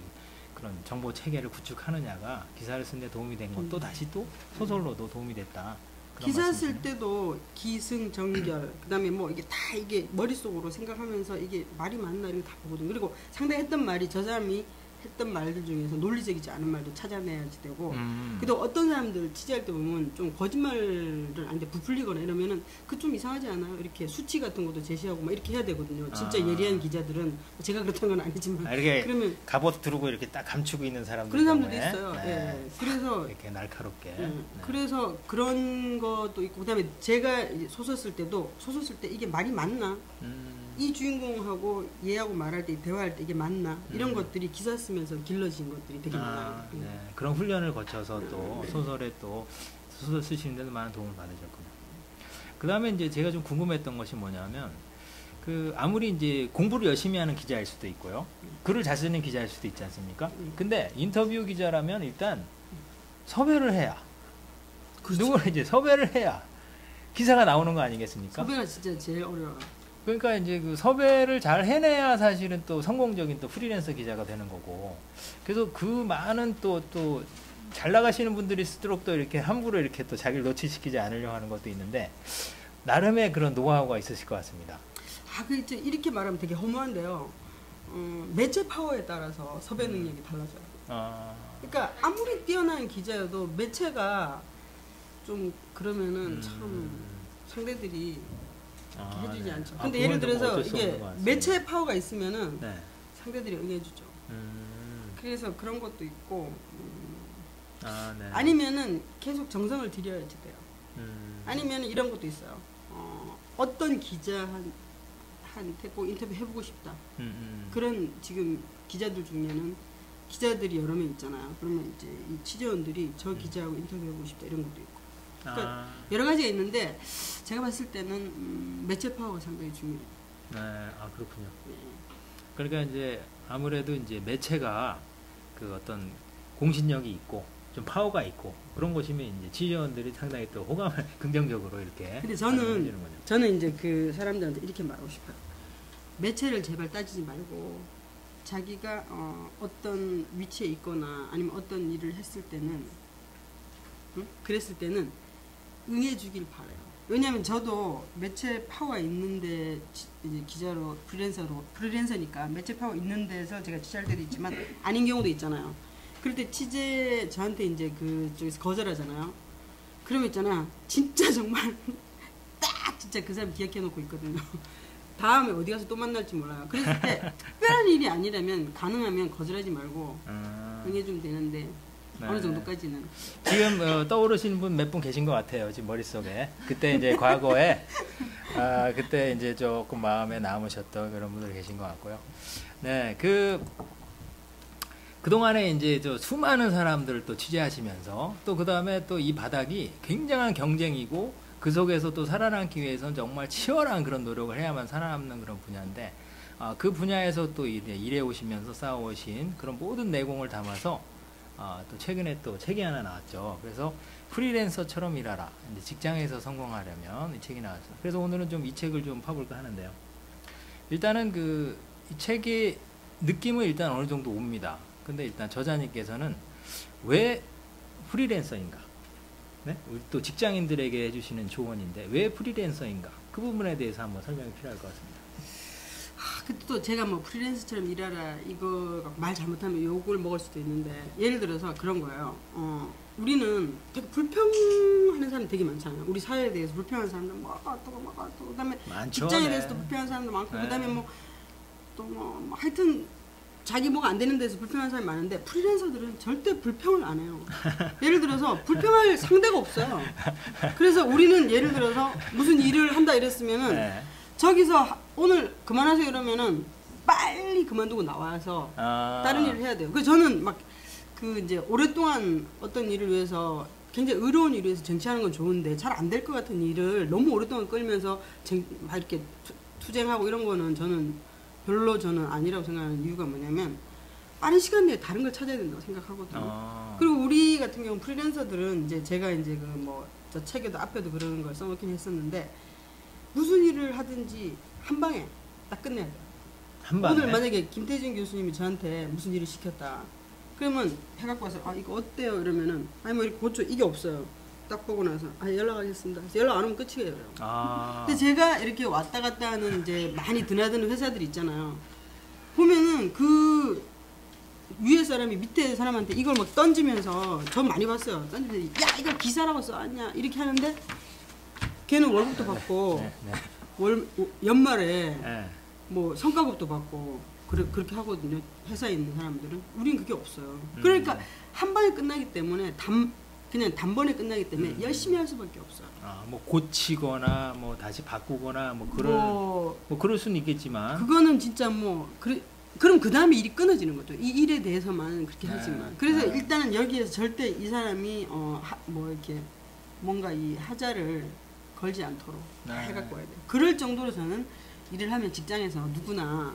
그런 정보 체계를 구축하느냐가 기사를 쓰는 데 도움이 된 것도 다시 또 소설로도 도움이 됐다. 그런 기사 말씀이세요? 쓸 때도 기승전결 그다음에 뭐 이게 다 이게 머릿속으로 생각하면서 이게 말이 맞나 이런 거 다 보거든요. 그리고 상대가 했던 말이 저 사람이 했던 말들 중에서 논리적이지 않은 말도 찾아내야지 되고 그래도 어떤 사람들 취재할 때 보면 좀 거짓말을 안돼 부풀리거나 이러면은 그 좀 이상하지 않아요? 이렇게 수치 같은 것도 제시하고 막 이렇게 해야 되거든요. 진짜 예리한 기자들은 제가 그렇다는 건 아니지만 이렇게 그러면 갑옷 두르고 이렇게 딱 감추고 있는 사람들 그런 사람들도 경우에, 있어요. 네. 예. 그래서 이렇게 날카롭게. 예. 네. 그래서 그런 것도 있고 그다음에 제가 이제 소설 쓸 때도 소설 쓸 때 이게 말이 맞나? 이 주인공하고 얘하고 말할 때 대화할 때 이게 맞나? 이런 것들이 기사 쓰면서 길러진 것들이 되게 많아요. 예. 네. 그런 훈련을 거쳐서 또 소설에 또 소설 쓰시는 데도 많은 도움을 받으셨군요. 그 다음에 이제 제가 좀 궁금했던 것이 뭐냐면, 그, 아무리 이제 공부를 열심히 하는 기자일 수도 있고요. 글을 잘 쓰는 기자일 수도 있지 않습니까? 근데 인터뷰 기자라면 일단 섭외를 해야. 그렇죠. 누구를 이제 섭외를 해야 기사가 나오는 거 아니겠습니까? 섭외가 진짜 제일 어려워요. 그러니까 이제 그 섭외를 잘 해내야 사실은 또 성공적인 또 프리랜서 기자가 되는 거고. 그래서 그 많은 또 잘 나가시는 분들이 쓰도록 또 이렇게 함부로 이렇게 또 자기를 노출시키지 않으려고 하는 것도 있는데, 나름의 그런 노하우가 있으실 것 같습니다. 그 이제 이렇게 말하면 되게 허무한데요. 매체 파워에 따라서 섭외 능력이 달라져요. 그러니까 아무리 뛰어난 기자여도 매체가 좀 그러면은 참 상대들이 해주지 네. 않죠. 근데 예를 들어서 이게 매체 파워가 있으면은 네. 상대들이 응해주죠. 그래서 그런 것도 있고 네. 아니면은 계속 정성을 들여야지 돼요. 아니면 이런 것도 있어요. 어떤 기자한테 꼭 인터뷰 해보고 싶다. 그런 지금 기자들 중에는 기자들이 여러 명 있잖아요. 그러면 이제 이 취재원들이 저 기자하고 인터뷰해보고 싶다 이런 것도 있고. 그러니까 여러 가지가 있는데 제가 봤을 때는 매체 파워가 상당히 중요해요. 네, 그렇군요. 그러니까 이제 아무래도 이제 매체가 그 어떤 공신력이 있고 좀 파워가 있고 그런 것이면 이제 취재원들이 상당히 또 호감을 긍정적으로 이렇게. 근데 저는 이제 그 사람들한테 이렇게 말하고 싶어요. 매체를 제발 따지지 말고 자기가 어떤 위치에 있거나 아니면 어떤 일을 했을 때는 그랬을 때는 응해주길 바라요. 왜냐하면 저도 매체 파워 있는데 이제 기자로 프리랜서니까 매체 파워 있는 데서 제가 취재할 때도 있지만 아닌 경우도 있잖아요. 그럴 때 취재 저한테 이제 그쪽에서 거절하잖아요. 그러면 있잖아 진짜 정말 딱 진짜 그 사람 기억해 놓고 있거든요. 다음에 어디 가서 또 만날지 몰라요. 그랬을 때 특별한 일이 아니라면 가능하면 거절하지 말고 응해주면 되는데 네. 어느 정도까지는. 지금 떠오르시는 분 몇 분 계신 것 같아요. 지금 머릿속에. 그때 이제 과거에 그때 이제 조금 마음에 남으셨던 그런 분들 계신 것 같고요. 네, 그동안에 이제 수많은 사람들을 또 취재하시면서 또 그 다음에 또 이 바닥이 굉장한 경쟁이고 그 속에서 또 살아남기 위해서는 정말 치열한 그런 노력을 해야만 살아남는 그런 분야인데 그 분야에서 또 일해 오시면서 쌓아오신 그런 모든 내공을 담아서 또 최근에 또 책이 하나 나왔죠. 그래서 프리랜서처럼 일하라. 이제 직장에서 성공하려면 이 책이 나왔어요. 그래서 오늘은 좀 이 책을 좀 파볼까 하는데요. 일단은 이 책의 느낌은 일단 어느 정도 옵니다. 근데 일단 저자님께서는 왜 프리랜서인가? 네? 또 직장인들에게 해주시는 조언인데 왜 프리랜서인가? 그 부분에 대해서 한번 설명이 필요할 것 같습니다. 그때 또 제가 뭐 프리랜서처럼 일하라 이거 말 잘못하면 욕을 먹을 수도 있는데 예를 들어서 그런 거예요. 우리는 되게 불평하는 사람이 되게 많잖아요. 우리 사회에 대해서 불평하는 사람들 또 그다음에 많죠, 직장에 네. 대해서도 불평하는 사람도 많고 네. 그다음에 하여튼 자기 뭐가 안 되는 데서 불평하는 사람이 많은데 프리랜서들은 절대 불평을 안 해요. 예를 들어서 불평할 상대가 없어요. 그래서 우리는 예를 들어서 무슨 일을 한다 이랬으면은 네. 저기서 오늘 그만하세요 이러면은 빨리 그만두고 나와서 다른 일을 해야 돼요. 그래서 저는 이제 오랫동안 어떤 일을 위해서 굉장히 의로운 일을 위해서 쟁취하는 건 좋은데 잘 안 될 것 같은 일을 너무 오랫동안 끌면서 막 이렇게 투쟁하고 이런 거는 저는 아니라고 생각하는 이유가 뭐냐면 빠른 시간 내에 다른 걸 찾아야 된다고 생각하거든요. 그리고 우리 같은 경우 프리랜서들은 이제 제가 이제 저 책에도 앞에도 그런 걸 써놓긴 했었는데 무슨 일을 하든지 한 방에 딱 끝내야 돼요. 한 방에? 오늘 만약에 김태진 교수님이 저한테 무슨 일을 시켰다. 그러면 해갖고 와서 이거 어때요? 이러면은 아니 뭐 이렇게 고쳐 이게 없어요. 딱 보고 나서 연락하겠습니다. 연락 안 오면 끝이에요. 아. 근데 제가 이렇게 왔다 갔다 하는 이제 많이 드나드는 회사들 있잖아요. 보면은 그 위에 사람이 밑에 사람한테 이걸 막 던지면서 전 많이 봤어요. 던지면서 야 이거 기사라고 써왔냐 이렇게 하는데 걔는 월급도 받고 네, 네. 연말에 네. 뭐 성과급도 받고 그렇게 하거든요. 회사에 있는 사람들은. 우린 그게 없어요. 그러니까 한 번에 끝나기 때문에 그냥 단번에 끝나기 때문에 열심히 할 수밖에 없어요. 아, 뭐 고치거나 뭐 다시 바꾸거나 뭐 그럴 수는 있겠지만 그거는 진짜 뭐 그럼 그 다음에 일이 끊어지는 거죠. 이 일에 대해서만 그렇게 하지만. 그래서 일단은 여기에서 절대 이 사람이 뭐 이렇게 뭔가 이 하자를 걸지 않도록 해갖고 와야 돼요. 그럴 정도로 저는 일을 하면 직장에서 누구나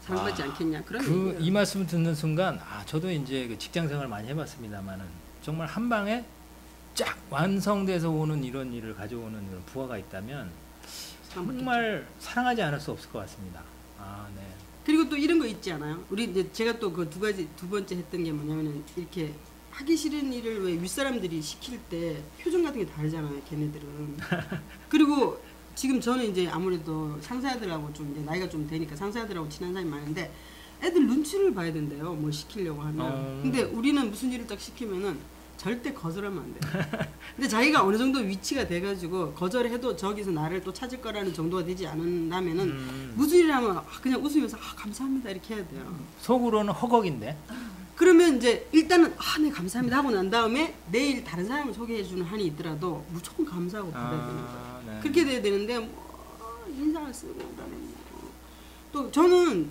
상받지 않겠냐 그런 이 말씀 듣는 순간 저도 이제 그 직장 생활 많이 해봤습니다만은 정말 한 방에 쫙 완성돼서 오는 이런 일을 가져오는 이런 부하가 있다면 정말 사랑하지 않을 수 없을 것 같습니다. 네. 그리고 또 이런 거 있지 않아요? 우리 이제 제가 또 그 두 번째 했던 게 뭐냐면은 이렇게 하기 싫은 일을 왜 윗사람들이 시킬 때 표정 같은 게 다르잖아요, 걔네들은. 그리고 지금 저는 이제 아무래도 상사들하고 좀 이제 나이가 좀 되니까 상사들하고 친한 사람이 많은데 애들 눈치를 봐야 된대요, 뭐 시키려고 하면. 근데 우리는 무슨 일을 딱 시키면은 절대 거절하면 안 돼요. 근데 자기가 어느 정도 위치가 돼가지고 거절해도 저기서 나를 또 찾을 거라는 정도가 되지 않는다면은 무슨 일을 하면 그냥 웃으면서 감사합니다 이렇게 해야 돼요. 속으로는 허걱인데. 그러면 이제 일단은 네 감사합니다 하고 난 다음에 내일 다른 사람을 소개해주는 한이 있더라도 무조건 감사하고 받아야 되는 거예요. 네. 그렇게 돼야 되는데 인상을 쓰고 그러면 또 저는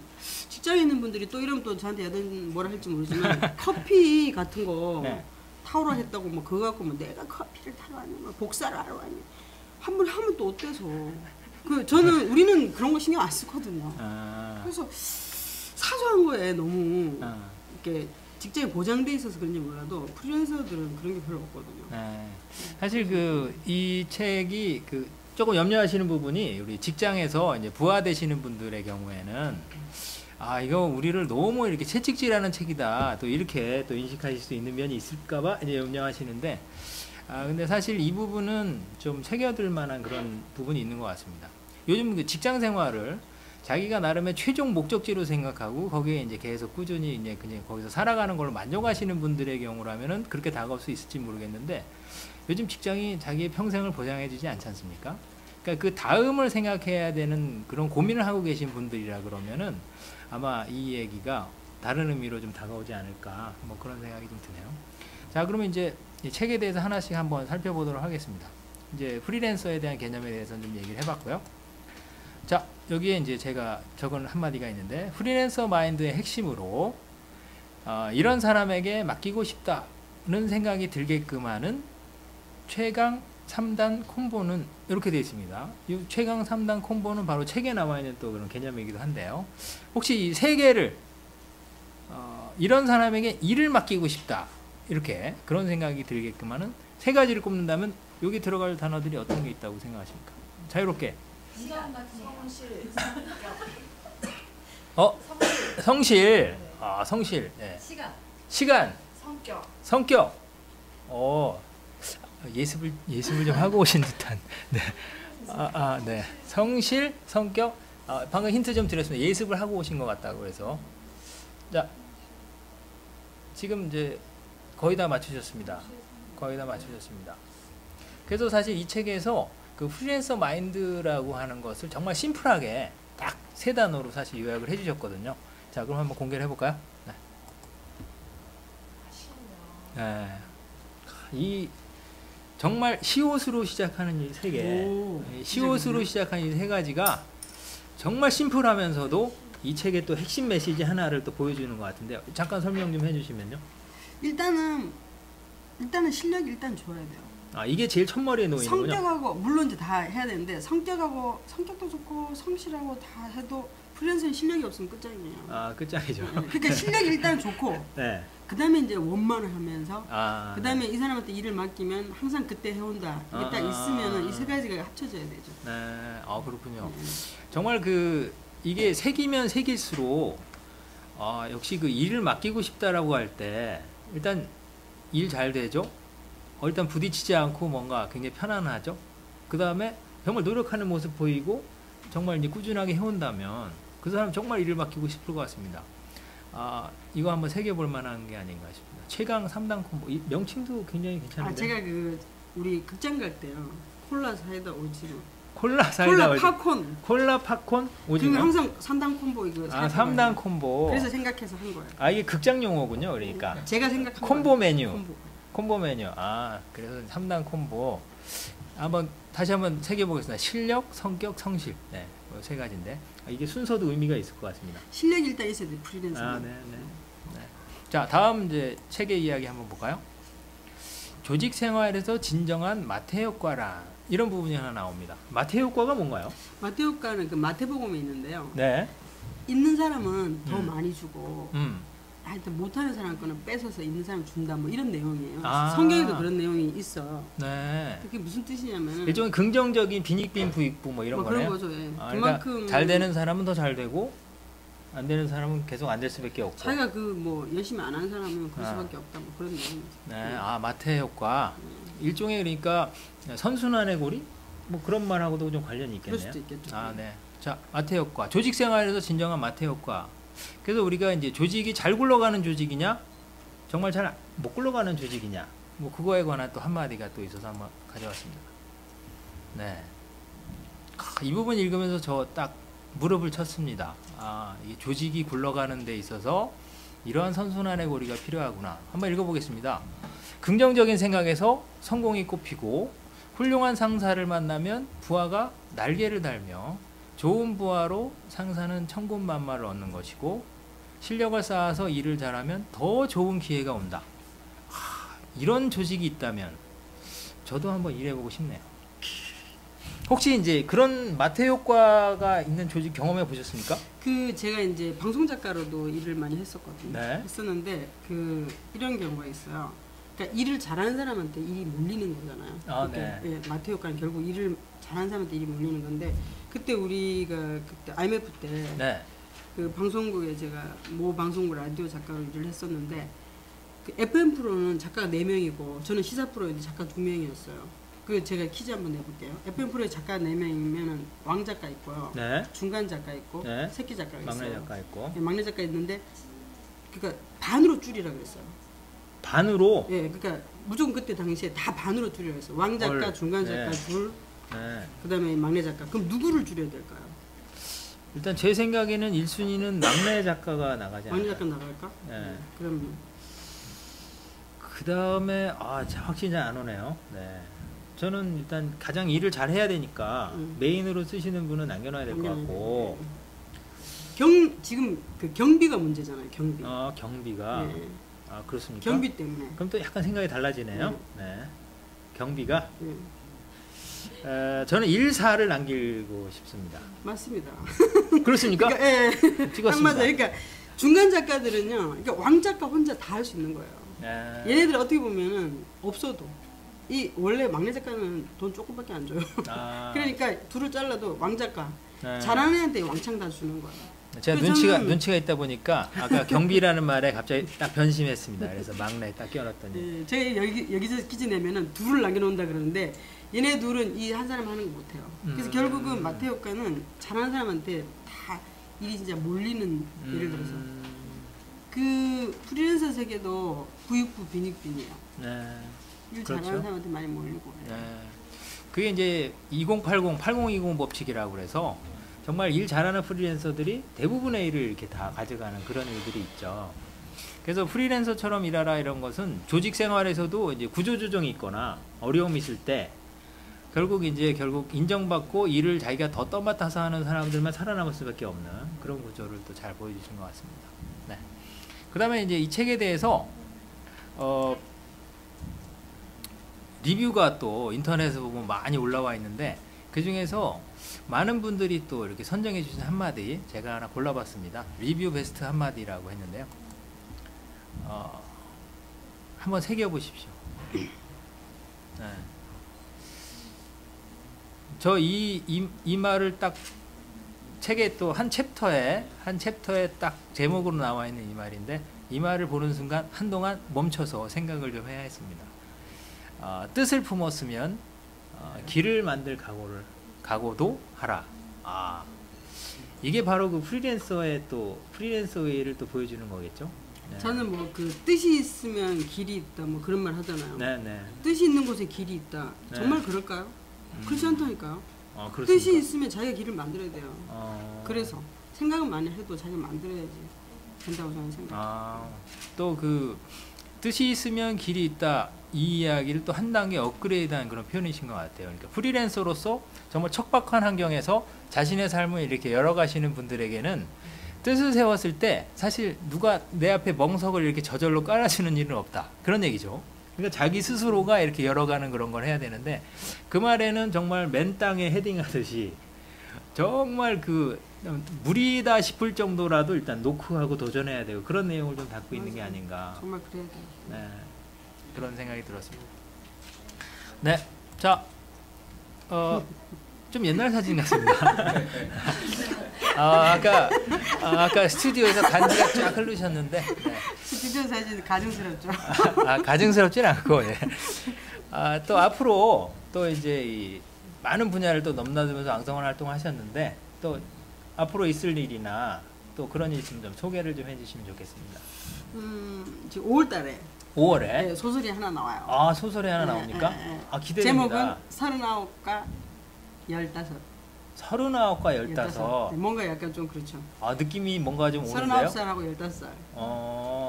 직장에 있는 분들이 또 이러면 또 저한테 야단 뭐라 할지 모르지만 커피 같은 거 네. 타오라 했다고 뭐 그거 갖고 뭐 내가 커피를 타러 왔냐 뭐 복사를 하러 왔냐 한 번 하면 또 어때서 우리는 그런 거 신경 안 쓰거든요. 그래서 사소한 거에 너무 이렇게 직장이 보장돼 있어서 그런지 몰라도 프리랜서들은 그런 게 별로 없거든요. 사실 이 책이 조금 염려하시는 부분이 우리 직장에서 이제 부하 되시는 분들의 경우에는 이거 우리를 너무 이렇게 채찍질하는 책이다 또 이렇게 또 인식하실 수 있는 면이 있을까봐 이제 염려하시는데 근데 사실 이 부분은 좀 새겨들 만한 그런 부분이 있는 것 같습니다. 요즘 그 직장 생활을 자기가 나름의 최종 목적지로 생각하고 거기에 이제 계속 꾸준히 이제 그냥 거기서 살아가는 걸로 만족하시는 분들의 경우라면은 그렇게 다가올 수 있을지 모르겠는데 요즘 직장이 자기의 평생을 보장해주지 않지 않습니까? 그러니까 그 다음을 생각해야 되는 그런 고민을 하고 계신 분들이라 그러면은 아마 이 얘기가 다른 의미로 좀 다가오지 않을까 뭐 그런 생각이 좀 드네요. 자, 그러면 이제 이 책에 대해서 하나씩 한번 살펴보도록 하겠습니다. 이제 프리랜서에 대한 개념에 대해서는 좀 얘기를 해봤고요. 자, 여기에 이제 제가 적은 한마디가 있는데 프리랜서 마인드의 핵심으로 이런 사람에게 맡기고 싶다는 생각이 들게끔 하는 최강 3단 콤보는 이렇게 되어 있습니다. 이 최강 3단 콤보는 바로 책에 나와 있는 또 그런 개념이기도 한데요. 혹시 이 세 개를 이런 사람에게 일을 맡기고 싶다 이렇게 그런 생각이 들게끔 하는 세 가지를 꼽는다면 여기 들어갈 단어들이 어떤 게 있다고 생각하십니까? 자유롭게. 성실. 성실. 성실. 네. 시간. 성격. 예습을 좀 하고 오신 듯한. 네. 네. 성실, 성격. 방금 힌트 좀 드렸습니다. 예습을 하고 오신 것 같다고 그래서. 자, 지금 이제 거의 다 맞추셨습니다. 그래서 사실 이 책에서 그 프리랜서 마인드라고 하는 것을 정말 심플하게 딱 세 단어로 사실 요약을 해주셨거든요. 자, 그럼 한번 공개를 해볼까요? 네. 이 정말 시옷으로 시작하는 이 세 개, 시옷으로 시작하는 이 세 가지가 정말 심플하면서도 이 책의 또 핵심 메시지 하나를 또 보여주는 것 같은데요. 잠깐 설명 좀 해주시면요. 일단은 실력이 일단 좋아야 돼요. 이게 제일 첫머리에 놓이는군요. 성격하고 물론 이제 다 해야 되는데 성격도 좋고 성실하고 다 해도 프리랜서는 실력이 없으면 끝장이에요. 끝장이죠. 그러니까 실력이 일단 좋고 네. 그 다음에 이제 원만을 하면서 그 다음에 이 사람한테 일을 맡기면 항상 그때 해온다. 이게 딱 있으면 이 세 가지가 합쳐져야 되죠. 네. 그렇군요. 정말 이게 색이면 색일수록 역시 그 일을 맡기고 싶다라고 할 때 일단 일 잘 되죠. 일단 부딪히지 않고 뭔가 굉장히 편안하죠. 그 다음에 정말 노력하는 모습 보이고 정말 이제 꾸준하게 해온다면 그 사람 정말 일을 맡기고 싶을 것 같습니다. 이거 한번 새겨볼 만한 게 아닌가 싶습니다. 최강 3단 콤보. 이 명칭도 굉장히 괜찮은데. 제가 우리 극장 갈 때요. 콜라 사이다 오징어. 콜라 사이다 콜라 팝콘. 콜라 팝콘 오징어. 지금 항상 3단 콤보 이거. 3단 콤보. 그래서 생각해서 한 거예요. 이게 극장 용어군요. 그러니까. 제가 생각한 콤보 거예요. 메뉴. 콤보 메뉴. 그래서 3단 콤보. 다시 한번 새겨보겠습니다. 실력, 성격, 성실. 네, 세 가지인데 이게 순서도 의미가 있을 것 같습니다. 실력이 일단 있어야 돼, 프리랜서. 네. 자, 다음 이제 책의 이야기 한번 볼까요? 조직 생활에서 진정한 마태 효과라 이런 부분이 하나 나옵니다. 마태 효과가 뭔가요? 마태 효과는 그 마태복음에 있는데요. 네. 있는 사람은 더 많이 주고. 하여튼 못하는 사람 거는 뺏어서 있는 사람 준다 뭐 이런 내용이에요. 성경에도 그런 내용이 있어. 네. 그게 무슨 뜻이냐면 일종의 긍정적인 빈익빈 부익부 뭐 이런 거네요. 그런 거죠. 예. 그러니까 잘 되는 사람은 더 잘 되고 안 되는 사람은 계속 안 될 수밖에 없고. 자기가 열심히 안 하는 사람은 그럴 수밖에 없다 뭐 그런 내용이죠. 네. 마태 효과. 일종의 그러니까 선순환의 고리 뭐 그런 말하고도 좀 관련이 있겠네요. 그럴 수도 있겠죠. 네. 자, 마태 효과. 조직 생활에서 진정한 마태 효과. 그래서 우리가 이제 조직이 잘 굴러가는 조직이냐, 정말 잘 못 굴러가는 조직이냐, 뭐 그거에 관한 또 한마디가 또 있어서 한번 가져왔습니다. 네. 이 부분 읽으면서 저 딱 무릎을 쳤습니다. 이 조직이 굴러가는 데 있어서 이러한 선순환의 고리가 필요하구나. 한번 읽어보겠습니다. 긍정적인 생각에서 성공이 꼽히고 훌륭한 상사를 만나면 부하가 날개를 달며 좋은 부하로 상사는 천군만마를 얻는 것이고 실력을 쌓아서 일을 잘하면 더 좋은 기회가 온다. 이런 조직이 있다면 저도 한번 일해보고 싶네요. 혹시 이제 그런 마태 효과가 있는 조직 경험해 보셨습니까? 제가 이제 방송 작가로도 일을 많이 했었거든요. 네. 했었는데 이런 경우가 있어요. 그러니까 일을 잘하는 사람한테 일이 몰리는 거잖아요. 네. 예, 마태 효과는 결국 일을 잘하는 사람한테 일이 몰리는 건데 그때 우리가 그때 IMF 때 네. 그 방송국에 제가 모 방송국 라디오 작가로 일을 했었는데 FM 프로는 작가가 4명이고 저는 시사 프로에도 작가 2명이었어요. 제가 퀴즈 한번 내볼게요. FM 프로에 작가 4명이면 왕 작가 있고요. 네. 중간 작가 있고 네. 새끼 작가가 있어요. 막내 작가 있고. 네, 막내 작가 있는데 그러니까 반으로 줄이라 그랬어요. 반으로? 예, 그러니까 무조건 그때 당시에 다 반으로 줄이라 했어요. 왕 작가, 중간 작가 둘, 그다음에 막내 작가. 그럼 누구를 줄여야 될까요? 일단 제 생각에는 1순위는 막내 작가가 나가지 않을까. 막내 작가 나갈까? 네. 그럼 그 다음에 확실히 잘 안 오네요. 네. 저는 일단 가장 일을 잘 해야 되니까 메인으로 쓰시는 분은 남겨놔야 될 것 같고. 지금 경비가 문제잖아요. 경비. 경비가. 네. 그렇습니까? 경비 때문에. 그럼 또 약간 생각이 달라지네요. 네. 경비가. 네. 저는 1사를 남기고 싶습니다. 맞습니다. 그렇습니까? 그러니까, 예. 찍었습니다. 딱 맞아요. 그러니까 중간 작가들은요. 그러니까 왕 작가 혼자 다 할 수 있는 거예요. 얘네들 어떻게 보면은 없어도 원래 막내 작가는 돈 조금밖에 안 줘요. 그러니까 둘을 잘라도 왕 작가 잘하는 애한테 왕창 다 주는 거예요. 제가 눈치가 있다 보니까 아까 경비라는 말에 갑자기 딱 변심했습니다. 그래서 막내 딱 끼워놨더니. 네, 제가 여기서 퀴즈 내면은 둘을 남겨놓는다 그러는데 얘네 둘은 이 한 사람 하는 거 못해요. 그래서 결국은 마태 효과는 잘하는 사람한테 다 일이 진짜 몰리는 예를 들어서 프리랜서 세계도 부익부 빈익빈이에요. 네. 일 그렇죠. 잘하는 사람한테 많이 몰리고. 네. 그게 이제 2080, 8020 법칙이라고 그래서 정말 일 잘하는 프리랜서들이 대부분의 일을 이렇게 다 가져가는 그런 일들이 있죠. 그래서 프리랜서처럼 일하라 이런 것은 조직 생활에서도 이제 구조조정이 있거나 어려움이 있을 때 결국 인정받고 일을 자기가 더 떠맡아서 하는 사람들만 살아남을 수밖에 없는 그런 구조를 또 잘 보여주신 것 같습니다. 네. 그 다음에 이제 이 책에 대해서 리뷰가 또 인터넷에 보면 많이 올라와 있는데 그 중에서 많은 분들이 또 이렇게 선정해 주신 한마디 제가 하나 골라봤습니다. 리뷰 베스트 한마디라고 했는데요. 한번 새겨보십시오. 네. 저 이 말을 딱 책에 또 한 챕터에 딱 제목으로 나와 있는 이 말인데 이 말을 보는 순간 한동안 멈춰서 생각을 좀 해야 했습니다. 뜻을 품었으면 길을 만들 각오도 하라. 이게 바로 그 프리랜서의 를 또 보여주는 거겠죠. 네. 저는 뭐 그 뜻이 있으면 길이 있다 뭐 그런 말 하잖아요. 네. 뜻이 있는 곳에 길이 있다. 네. 정말 그럴까요? 그렇지 않다니까요. 그렇습니까? 뜻이 있으면 자기가 길을 만들어야 돼요. 그래서 생각은 많이 해도 자기가 만들어야지 된다고 저는 생각해요. 또 그 뜻이 있으면 길이 있다, 이 이야기를 또 한 단계 업그레이드한 그런 표현이신 것 같아요. 그러니까 프리랜서로서 정말 척박한 환경에서 자신의 삶을 이렇게 열어가시는 분들에게는 뜻을 세웠을 때 사실 누가 내 앞에 멍석을 이렇게 저절로 깔아주는 일은 없다, 그런 얘기죠. 그러니까 자기 스스로가 이렇게 열어가는 그런 걸 해야 되는데, 그 말에는 정말 맨 땅에 헤딩하듯이 정말 그 무리다 싶을 정도라도 일단 노크하고 도전해야 되고, 그런 내용을 좀 담고 있는 게 아닌가. 정말 그래야 돼요. 네, 그런 생각이 들었습니다. 네, 자, 좀 옛날 사진 같습니다. 아까 스튜디오에서 단지가 쫙 흐르셨는데, 네. 스튜디오 사진 가증스럽죠. 가증스럽진 않고, 예. 또 앞으로 또 이제 이 많은 분야를 또 넘나들면서 앙성한 활동을 하셨는데, 또 앞으로 있을 일이나 또 그런 일 있으면 좀 소개를 좀 해주시면 좋겠습니다. 지금 5월달에 5월에 네, 소설이 하나 나와요. 소설이 하나 나옵니까? 네. 기대됩니다. 제목은 39과 15. 39과 15. 네, 뭔가 약간 좀 그렇죠. 느낌이 뭔가 좀 오는데요? 39살하고 15살. 네.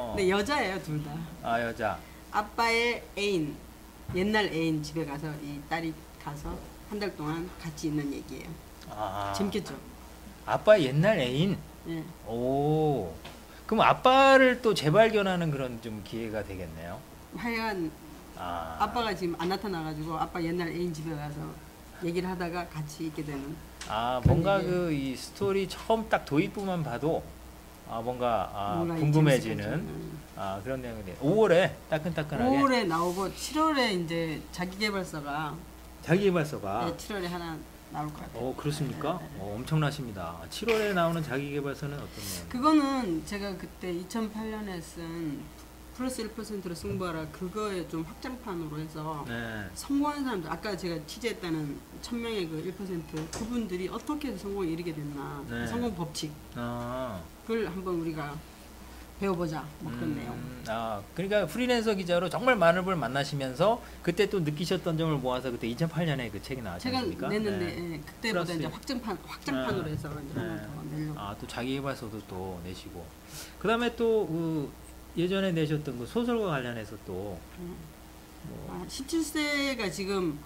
근데 여자예요, 둘 다. 여자. 아빠의 애인, 옛날 애인 집에 가서 이 딸이 가서 한 달 동안 같이 있는 얘기예요. 재밌겠죠? 아빠의 옛날 애인? 네. 오. 그럼 아빠를 또 재발견하는 그런 좀 기회가 되겠네요. 하여간 아빠가 지금 안 나타나가지고 아빠 옛날 애인 집에 가서 얘기를 하다가 같이 있게 되는. 뭔가 그 이 스토리 처음 딱 도입부만 봐도 뭔가 궁금해지는 그런 내용이 돼요. 5월에 따끈따끈하게. 5월에 나오고 7월에 이제 자기계발서가 네, 7월에 하나 나올 것 같아요. 그렇습니까? 네. 엄청나십니다. 7월에 나오는 자기계발서는 어떤 내용? 그거는 제가 그때 2008년에 쓴 플러스 1%로 승부하라, 그거에 좀 확장판으로 해서 성공한 사람들, 아까 제가 취재했다는 1000명의 그 1% 그분들이 어떻게 해서 성공에 이르게 됐나, 그 성공 법칙, 그걸 한번 우리가 배워보자, 뭐 그런 내용. 그러니까 프리랜서 기자로 정말 많은 분을 만나시면서 그때 또 느끼셨던 점을 모아서 그때 2008년에 그 책이 나왔지 않습니까? 제가 냈는데 그때보다 이제 확장판으로 해서 이제 한번 더 내려고. 또 자기계발서도 또 내시고, 그 다음에 또 그 예전에 내셨던 그 소설과 관련해서 또 17세가 지금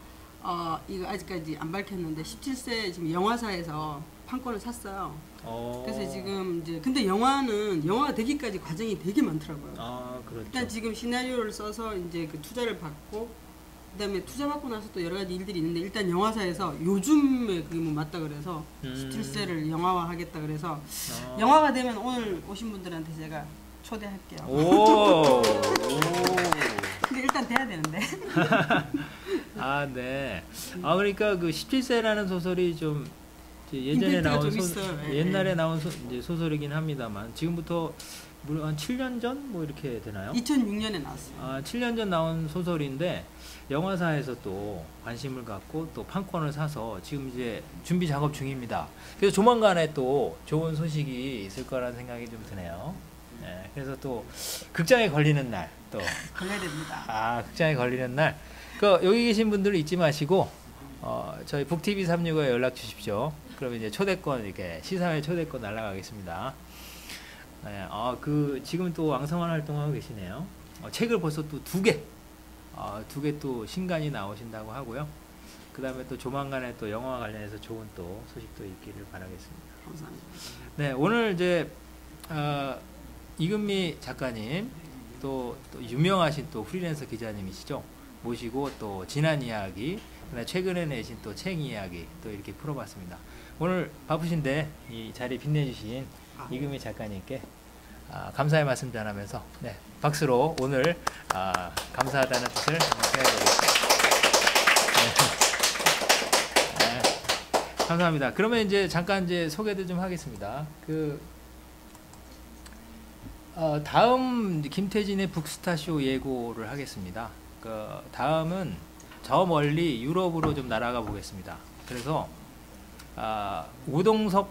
이거 아직까지 안 밝혔는데 17세 지금 영화사에서 판권을 샀어요. 그래서 지금 이제 근데 영화가 되기까지 과정이 되게 많더라고요. 그렇죠. 일단 지금 시나리오를 써서 이제 그 투자를 받고, 그다음에 투자 받고 나서 또 여러 가지 일들이 있는데, 일단 영화사에서 요즘에 그게 뭐 맞다 그래서 17세를 영화화 하겠다 그래서 영화가 되면 오늘 오신 분들한테 제가 초대할게요. 근데 일단 돼야 되는데. 네. 그러니까 그 17세라는 소설이 좀 예전에 나온 옛날에 나온 이제 소설이긴 합니다만, 지금부터 물론 한 7년 전 뭐 이렇게 되나요? 2006년에 나왔어요. 7년 전 나온 소설인데 영화사에서 또 관심을 갖고 또 판권을 사서 지금 이제 준비 작업 중입니다. 그래서 조만간에 또 좋은 소식이 있을 거라는 생각이 좀 드네요. 네, 그래서 또 극장에 걸리는 날 또 걸려야 됩니다. 극장에 걸리는 날, 여기 계신 분들은 잊지 마시고 저희 북TV 365에 연락 주십시오. 그러면 이제 초대권, 이렇게 시사회 초대권 날라가겠습니다. 네, 지금 또 왕성한 활동하고 계시네요. 책을 벌써 또 2개 또 신간이 나오신다고 하고요. 그 다음에 또 조만간에 또 영화와 관련해서 좋은 또 소식도 있기를 바라겠습니다. 감사합니다. 네, 오늘 이제 이금미 작가님, 또 유명하신 또 프리랜서 기자님이시죠. 모시고 또 지난 이야기, 최근에 내신 또 책 이야기 또 이렇게 풀어봤습니다. 오늘 바쁘신데 이 자리 빛내주신 이금미 작가님께 감사의 말씀 전하면서 박수로 오늘 감사하다는 뜻을 표현해드리겠습니다. 감사합니다. 그러면 이제 잠깐 소개도 좀 하겠습니다. 다음 김태진의 북스타쇼 예고를 하겠습니다. 다음은 저 멀리 유럽으로 좀 날아가 보겠습니다. 그래서 오동섭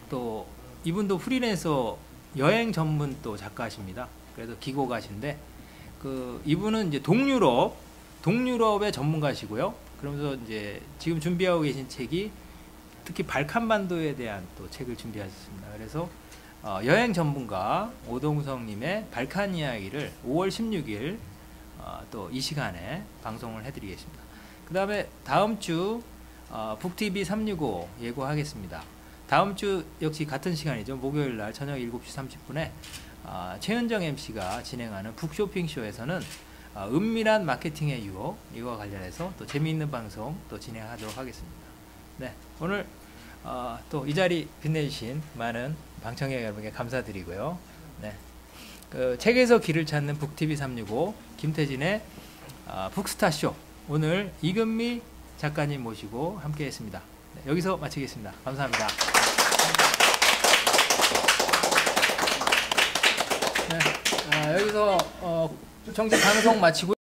또 이분도 프리랜서 여행 전문 또 작가십니다. 그래서 기고가신데 이분은 이제 동유럽의 전문가시고요. 그러면서 이제 지금 준비하고 계신 책이 특히 발칸반도에 대한 또 책을 준비하셨습니다. 그래서 여행 전문가 오동성님의 발칸 이야기를 5월 16일 또 이 시간에 방송을 해드리겠습니다. 그 다음에 다음 주 북TV 365 예고하겠습니다. 다음 주 역시 같은 시간이죠. 목요일날 저녁 7시 30분에 최은정 MC가 진행하는 북쇼핑쇼에서는 은밀한 마케팅의 유혹 이거와 관련해서 또 재미있는 방송 또 진행하도록 하겠습니다. 네, 오늘 또 이 자리 빛내주신 많은 방청객 여러분께 감사드리고요. 네, 책에서 길을 찾는 북TV 365 김태진의 북스타쇼 오늘 이금미 작가님 모시고 함께 했습니다. 네, 여기서 마치겠습니다. 감사합니다. 네, 여기서 정식 방송 마치고